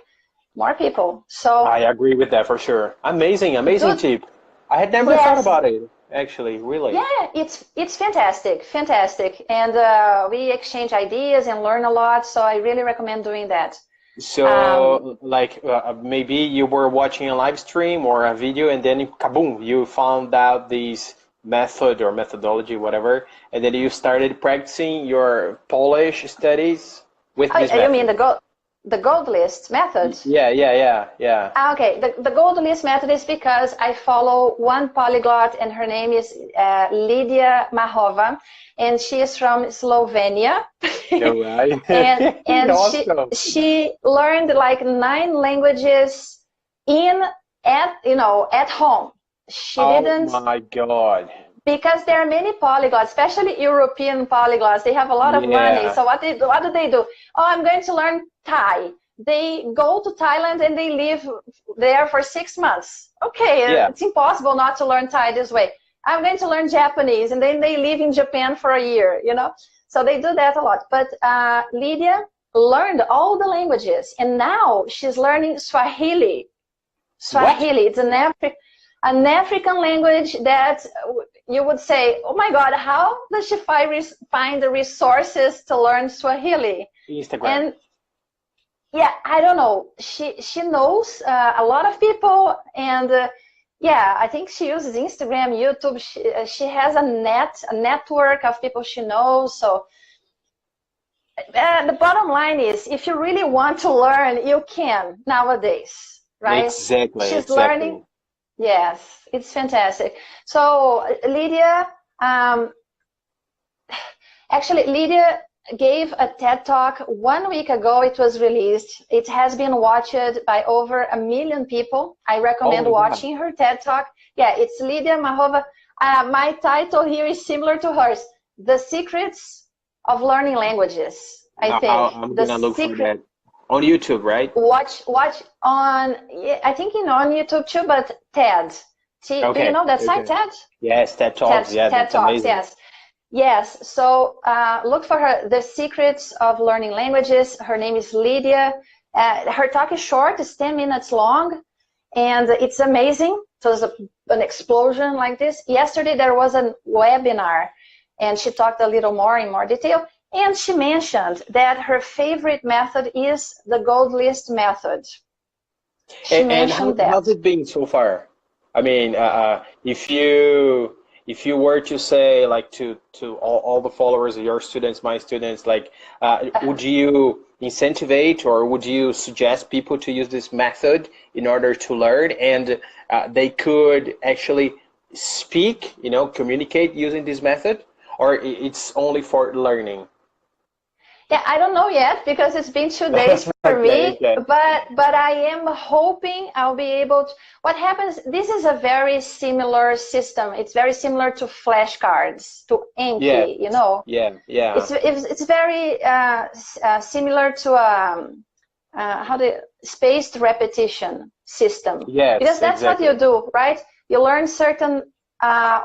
More people. So I agree with that for sure. Amazing tip. I had never thought about it, actually, really. Yeah, it's fantastic, and we exchange ideas and learn a lot. So I really recommend doing that. So, maybe you were watching a live stream or a video, and then kaboom, you found out this method or methodology, whatever, and then you started practicing your Polish studies with this method. You mean the gold list method? Yeah. Okay, the gold list method is because I follow one polyglot, and her name is Lidia Mahova, and she is from Slovenia. Right. and awesome. she learned like 9 languages at home. She didn't. Oh my God. Because there are many polyglots, especially European polyglots. They have a lot of money. So what do they do? Oh, I'm going to learn Thai. They go to Thailand and they live there for 6 months. Okay, it's impossible not to learn Thai this way. I'm going to learn Japanese, and then they live in Japan for a year, So they do that a lot. But Lydia learned all the languages, and now she's learning Swahili. Swahili, it's an African language that you would say, oh my God, how does she find the resources to learn Swahili? Instagram. And I don't know. She knows a lot of people, and I think she uses Instagram, YouTube. She has a network of people she knows. So the bottom line is, if you really want to learn, you can nowadays, right? Exactly. She's learning. Yes, it's fantastic. So Lydia, actually Lydia gave a TED Talk 1 week ago. It was released. It has been watched by over 1 million people. I recommend watching her TED Talk. Yeah, it's Lydia Mahova. My title here is similar to hers, The Secrets of Learning Languages, I think. I'm gonna look for that on YouTube, right? Watch on, I think on YouTube too, but TED. Do you know that site, TED? Yes, TED Talks. Yeah, TED that's Talks, amazing. yes. Yes, so look for her, The Secrets of Learning Languages. Her name is Lydia. Her talk is short, it's 10 minutes long, and it's amazing. So there's an explosion like this. Yesterday there was a webinar, and she talked a little more in more detail, and she mentioned that her favorite method is the gold list method. She mentioned that. How's it been so far? I mean, if you were to say, like, to all the followers, your students, my students, like, would you incentivize or would you suggest people to use this method in order to learn, and they could actually speak, communicate using this method, or it's only for learning? Yeah, I don't know yet because it's been 2 days for me, but I am hoping I'll be able to. What happens, this is a very similar system. It's very similar to flashcards, to Anki, Yeah. It's very similar to spaced repetition system. Yes, because that's exactly what you do, right? You learn certain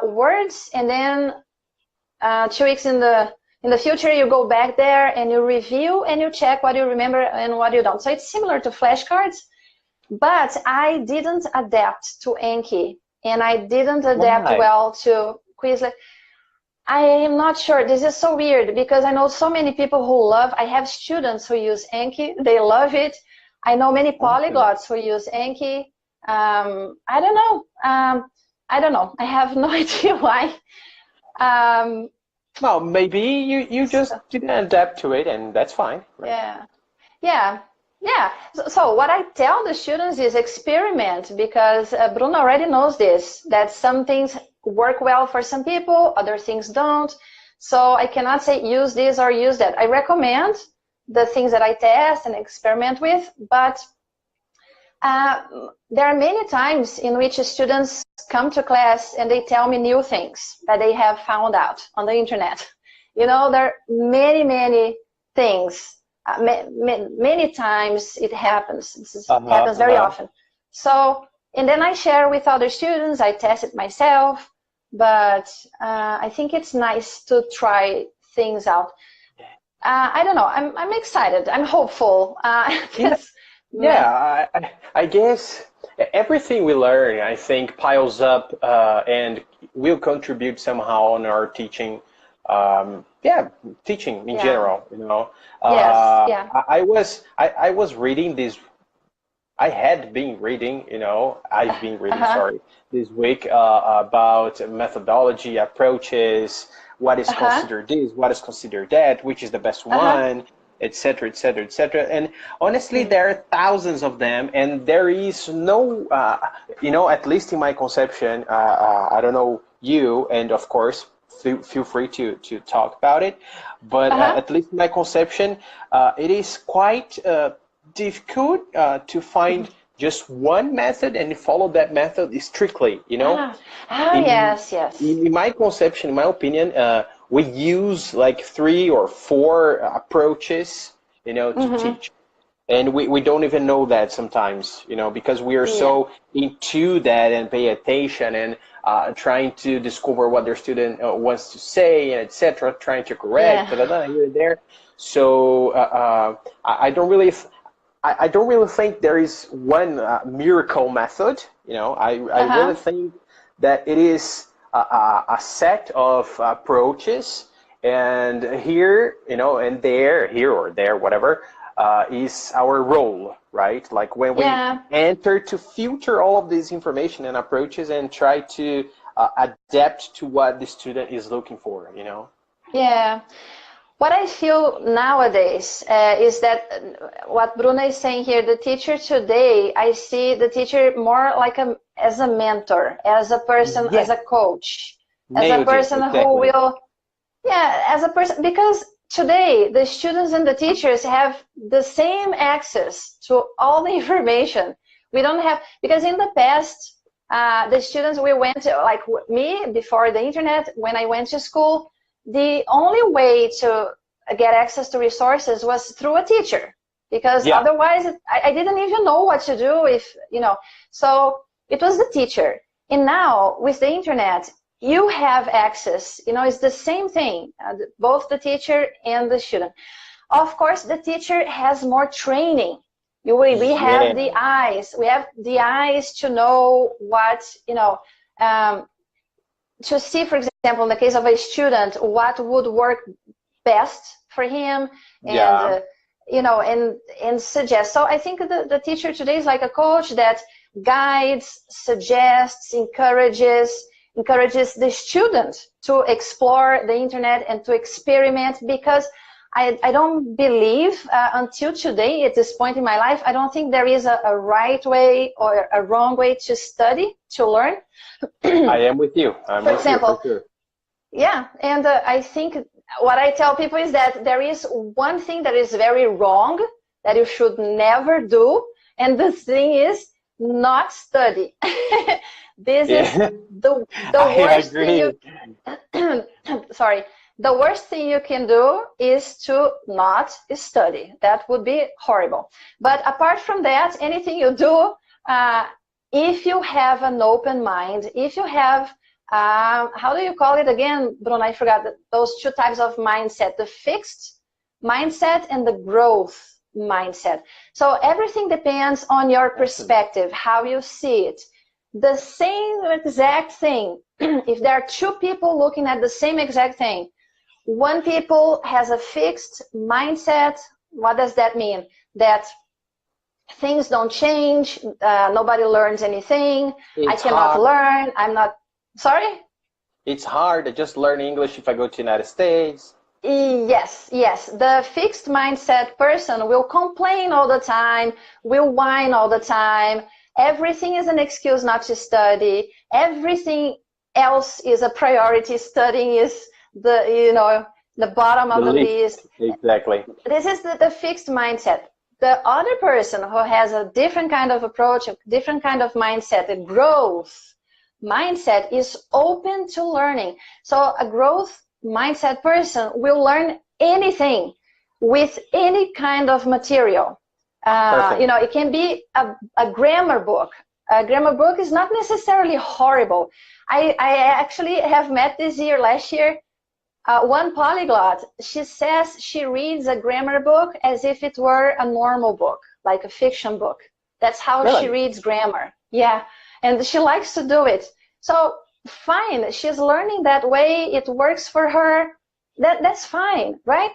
words, and then 2 weeks in the future, you go back there and you review and you check what you remember and what you don't. So it's similar to flashcards, but I didn't adapt to Anki, and I didn't adapt well to Quizlet. I am not sure. This is so weird because I know so many people who I have students who use Anki. They love it. I know many polyglots who use Anki. I don't know. I have no idea why. Well, maybe you just didn't adapt to it, and that's fine. Right? Yeah. So what I tell the students is experiment, because Bruno already knows this, that some things work well for some people, other things don't. So I cannot say use this or use that. I recommend the things that I test and experiment with, but there are many times in which students come to class and they tell me new things that they have found out on the internet. There are many things. Many times it happens. It happens very often. So, and then I share with other students. I test it myself, but I think it's nice to try things out. I don't know. I'm excited. I'm hopeful. Yeah, I guess everything we learn, I think, piles up and will contribute somehow on our teaching. Teaching in general, Yes, I was reading this. I had been reading, I've been reading, sorry, this week about methodology, approaches, what is considered this, what is considered that, which is the best one, etc., etc., etc. And honestly, there are thousands of them, and there is no, at least in my conception, I don't know you, and of course, feel free to talk about it, but at least in my conception, it is quite difficult to find just one method and follow that method strictly, Yes. In my conception, in my opinion, we use like 3 or 4 approaches, to teach. And we don't even know that sometimes, because we are so into that and pay attention and trying to discover what their student wants to say, and etc., trying to correct, here and there. So I don't really think there is one miracle method. I really think that it is a set of approaches, and here, and there, here or there, whatever, is our role, right? Like when we enter to filter all of this information and approaches and try to adapt to what the student is looking for, Yeah. What I feel nowadays is that what Bruno is saying here, the teacher today, I see the teacher more like as a mentor, as a person, as a coach, as a person who will, as a person, because today the students and the teachers have the same access to all the information. We don't have, because in the past, the students, we went to, like me, before the internet, when I went to school, the only way to get access to resources was through a teacher, because otherwise I didn't even know what to do if, you know, so it was the teacher. And now with the internet, you have access, you know, it's the same thing, both the teacher and the student. Of course, the teacher has more training. We have the eyes. We have the eyes to know what, you know, to see, for example, in the case of a student, what would work best for him, and you know, and suggest. So I think the teacher today is like a coach that guides, suggests, encourages the student to explore the internet and to experiment, because I don't believe until today, at this point in my life, I don't think there is a right way or a wrong way to study, to learn. I am with you. For example, for sure. Yeah, and I think what I tell people is that there is one thing that is very wrong, that you should never do, and the thing is not study. This is the worst thing you sorry. The worst thing you can do is to not study. That would be horrible. But apart from that, anything you do, if you have an open mind, if you have, how do you call it again, Bruno? I forgot those two types of mindset, the fixed mindset and the growth mindset. So everything depends on your perspective, how you see it. The same exact thing, if there are two people looking at the same exact thing, one people has a fixed mindset. What does that mean? That things don't change, nobody learns anything, I cannot learn, I'm not, sorry? It's hard to just learn English if I go to the United States. Yes, yes. The fixed mindset person will complain all the time, will whine all the time. Everything is an excuse not to study. Everything else is a priority. Studying is the, you know, the bottom of the list. Exactly. This is the fixed mindset. The other person who has a different kind of approach, a different kind of mindset, the growth mindset, is open to learning. So a growth mindset person will learn anything with any kind of material. You know, it can be a grammar book. A grammar book is not necessarily horrible. I actually have met this year, last year, one polyglot. She says she reads a grammar book as if it were a normal book, like a fiction book. That's how she reads grammar. Yeah, and she likes to do it. So fine, she's learning that way. It works for her. That's fine, right?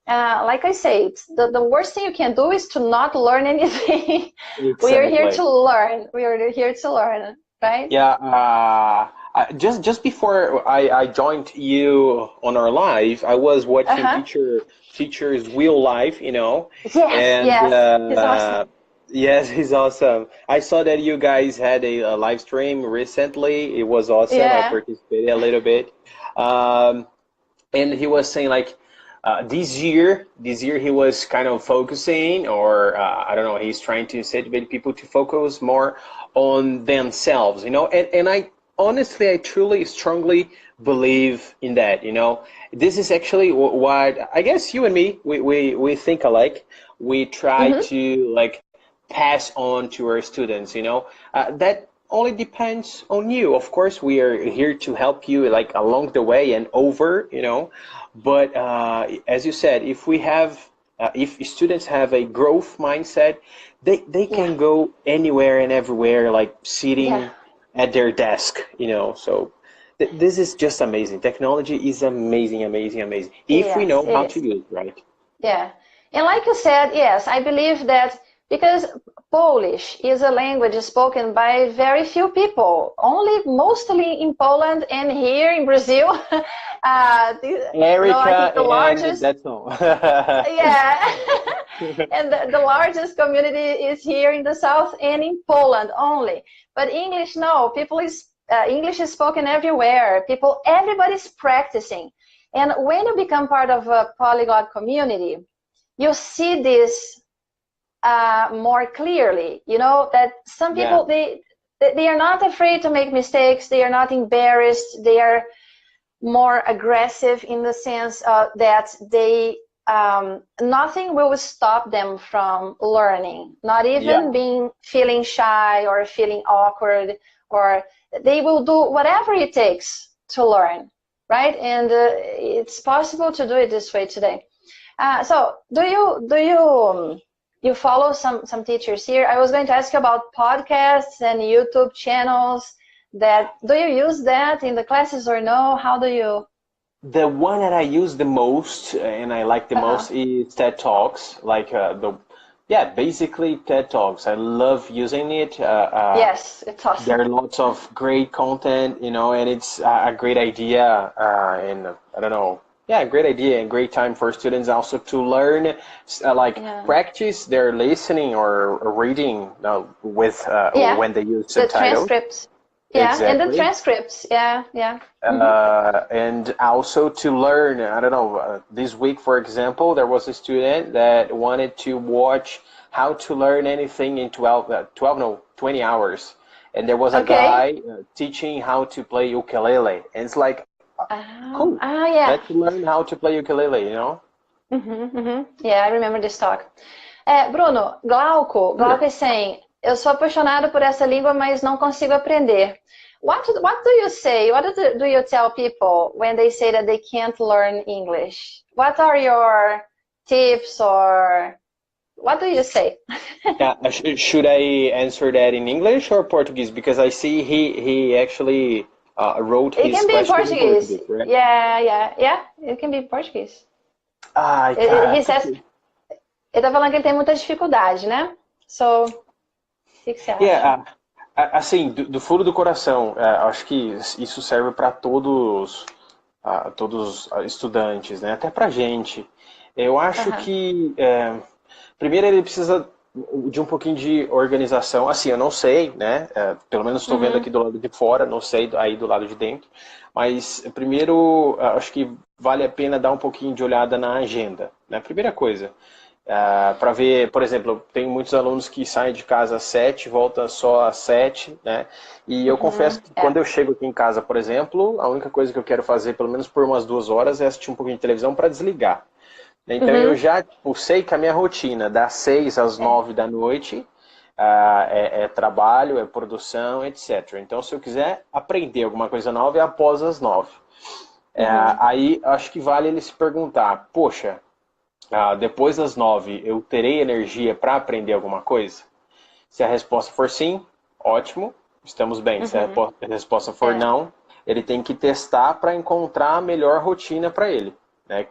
Like I say, the worst thing you can do is to not learn anything. Exactly. We are here to learn. We are here to learn, right? Yeah. Just before I joined you on our live, I was watching teacher's real life, you know. Yes, and, yes, he's awesome. Yes, he's awesome. I saw that you guys had a live stream recently. It was awesome. I participated a little bit, and he was saying like, this year he was kind of focusing, or I don't know, he's trying to motivate people to focus more on themselves, you know, and I honestly, I truly, strongly believe in that, you know. This is actually what, I guess you and me, we think alike. We try to like pass on to our students, you know. That only depends on you. Of course, we are here to help you like along the way and over, you know. But as you said, if we have, if students have a growth mindset, they can go anywhere and everywhere, like sitting at their desk, you know. So this is just amazing. Technology is amazing, amazing, amazing. If we know how to use it, right? Yeah, and like you said, yes, I believe that because Polish is a language spoken by very few people, mostly in Poland and here in Brazil. Erika, the largest, that's all. Yeah, and the largest community is here in the south and in Poland only. But English, no, English is spoken everywhere. Everybody's practicing. And when you become part of a polyglot community, you see this more clearly, you know, that some people, they are not afraid to make mistakes. They are not embarrassed. They more aggressive in the sense that they nothing will stop them from learning, not even feeling shy or feeling awkward, or they will do whatever it takes to learn, right? And it's possible to do it this way today. So do you follow some teachers here? I was going to ask you about podcasts and YouTube channels. Do you use that in the classes or no? How do you? The one that I use the most and I like the most is TED Talks, like basically TED Talks. I love using it. Yes, it's awesome. There are lots of great content, you know, and it's a great idea, and I don't know, a great idea and great time for students also to learn, practice their listening or reading with when they use subtitles. The transcripts. Yeah, exactly. And the transcripts, and also to learn, I don't know, this week, for example, there was a student that wanted to watch how to learn anything in 20 hours. And there was a guy teaching how to play ukulele. And it's like, cool, let's learn how to play ukulele, you know? Yeah, I remember this talk. Bruno, Glauco is saying, eu sou apaixonado por essa língua, mas não consigo aprender. What do you say? What do you tell people when they say that they can't learn English? What are your tips, or what do you say? Should I answer that in English or Portuguese? Because I see he actually wrote his question in Portuguese, right? Yeah. It can be in Portuguese. He says, ele tá falando que ele tem muita dificuldade, né? So, o que você acha? Assim, do fundo do coração, acho que isso serve para todos os estudantes, né? Até para a gente. Eu acho que, primeiro, ele precisa de um pouquinho de organização. Assim, eu não sei, né? Pelo menos estou vendo aqui do lado de fora, não sei aí do lado de dentro. Mas, primeiro, acho que vale a pena dar um pouquinho de olhada na agenda, né? Primeira coisa. Para ver, por exemplo, tem muitos alunos que saem de casa às 7, voltam só às 7, né? E eu confesso que quando eu chego aqui em casa, por exemplo, a única coisa que eu quero fazer, pelo menos por umas 2 horas, é assistir um pouquinho de televisão para desligar. Então eu já sei que a minha rotina, das 6 às 9 da noite, é trabalho, é produção, etc. Então se eu quiser aprender alguma coisa nova, é após as 9. Aí acho que vale ele se perguntar, poxa, depois das 9, eu terei energia para aprender alguma coisa? Se a resposta for sim, ótimo, estamos bem. Se a resposta for não, ele tem que testar para encontrar a melhor rotina para ele. Né?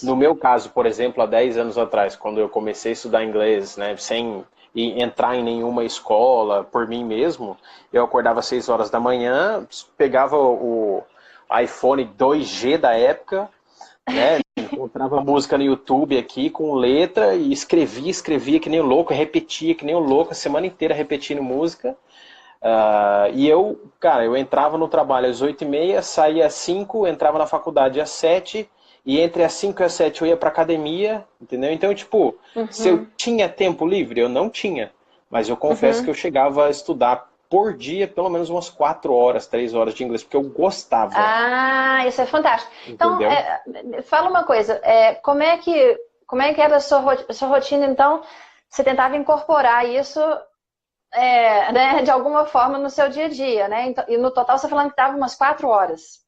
No meu caso, por exemplo, há 10 anos atrás, quando eu comecei a estudar inglês, né, sem entrar em nenhuma escola, por mim mesmo, eu acordava às 6 horas da manhã, pegava o iPhone 2G da época, né? Encontrava música no YouTube aqui com letra e escrevia que nem o louco, repetia que nem o louco a semana inteira repetindo música. E eu entrava no trabalho às 8h30, saía às 5, entrava na faculdade às 7, e entre as 5 e as 7 eu ia pra academia, entendeu? Então, tipo, se eu tinha tempo livre, eu não tinha. Mas eu confesso que eu chegava a estudar por dia, pelo menos umas 4 horas, 3 horas de inglês, porque eu gostava. Isso é fantástico. Então, fala uma coisa, como é que era a sua rotina, então, você tentava incorporar isso, né, de alguma forma no seu dia a dia, né? Então, e no total você falando que estava umas 4 horas.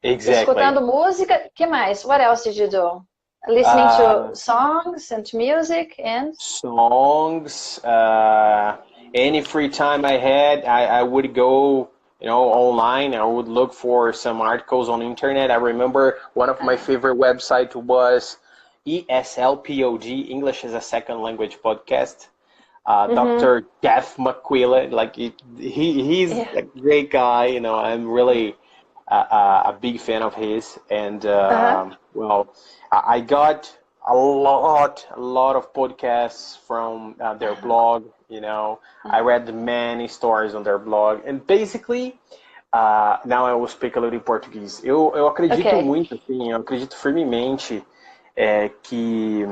Exactly. Escutando música, que mais? What else did you do? Listening to songs and music and... Songs, any free time I had, I would go, online. I would look for some articles on the internet. I remember one of my favorite websites was ESLPOD, English as a Second Language Podcast. Dr. Jeff McQuillan, he's a great guy. I'm really a big fan of his, and I got a lot of podcasts from their blog. I read many stories on their blog, and basically, now I will speak a little in Portuguese. Eu acredito muito, assim, eu acredito firmemente que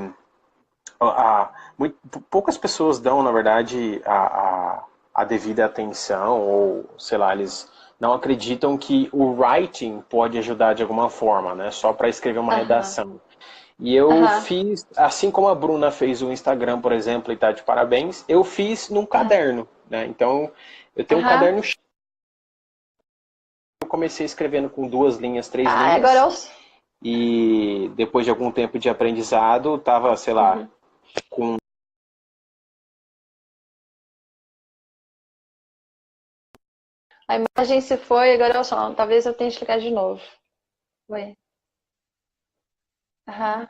poucas pessoas dão, na verdade, a devida atenção, ou, sei lá, eles não acreditam que o writing pode ajudar de alguma forma, né? Só para escrever uma redação. E eu fiz, assim como a Bruna fez o Instagram, por exemplo, e tá de parabéns, eu fiz num caderno, né? Então, eu tenho um caderno cheio. Eu comecei escrevendo com 2 linhas, 3 linhas. Agora eu... E depois de algum tempo de aprendizado, tava, sei lá, com... A imagem se foi, agora é o som. Talvez eu tenha que explicar de novo. Oi. Ah,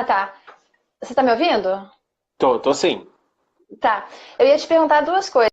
tá. Você tá me ouvindo? Tô sim. Tá. Eu ia te perguntar 2 coisas.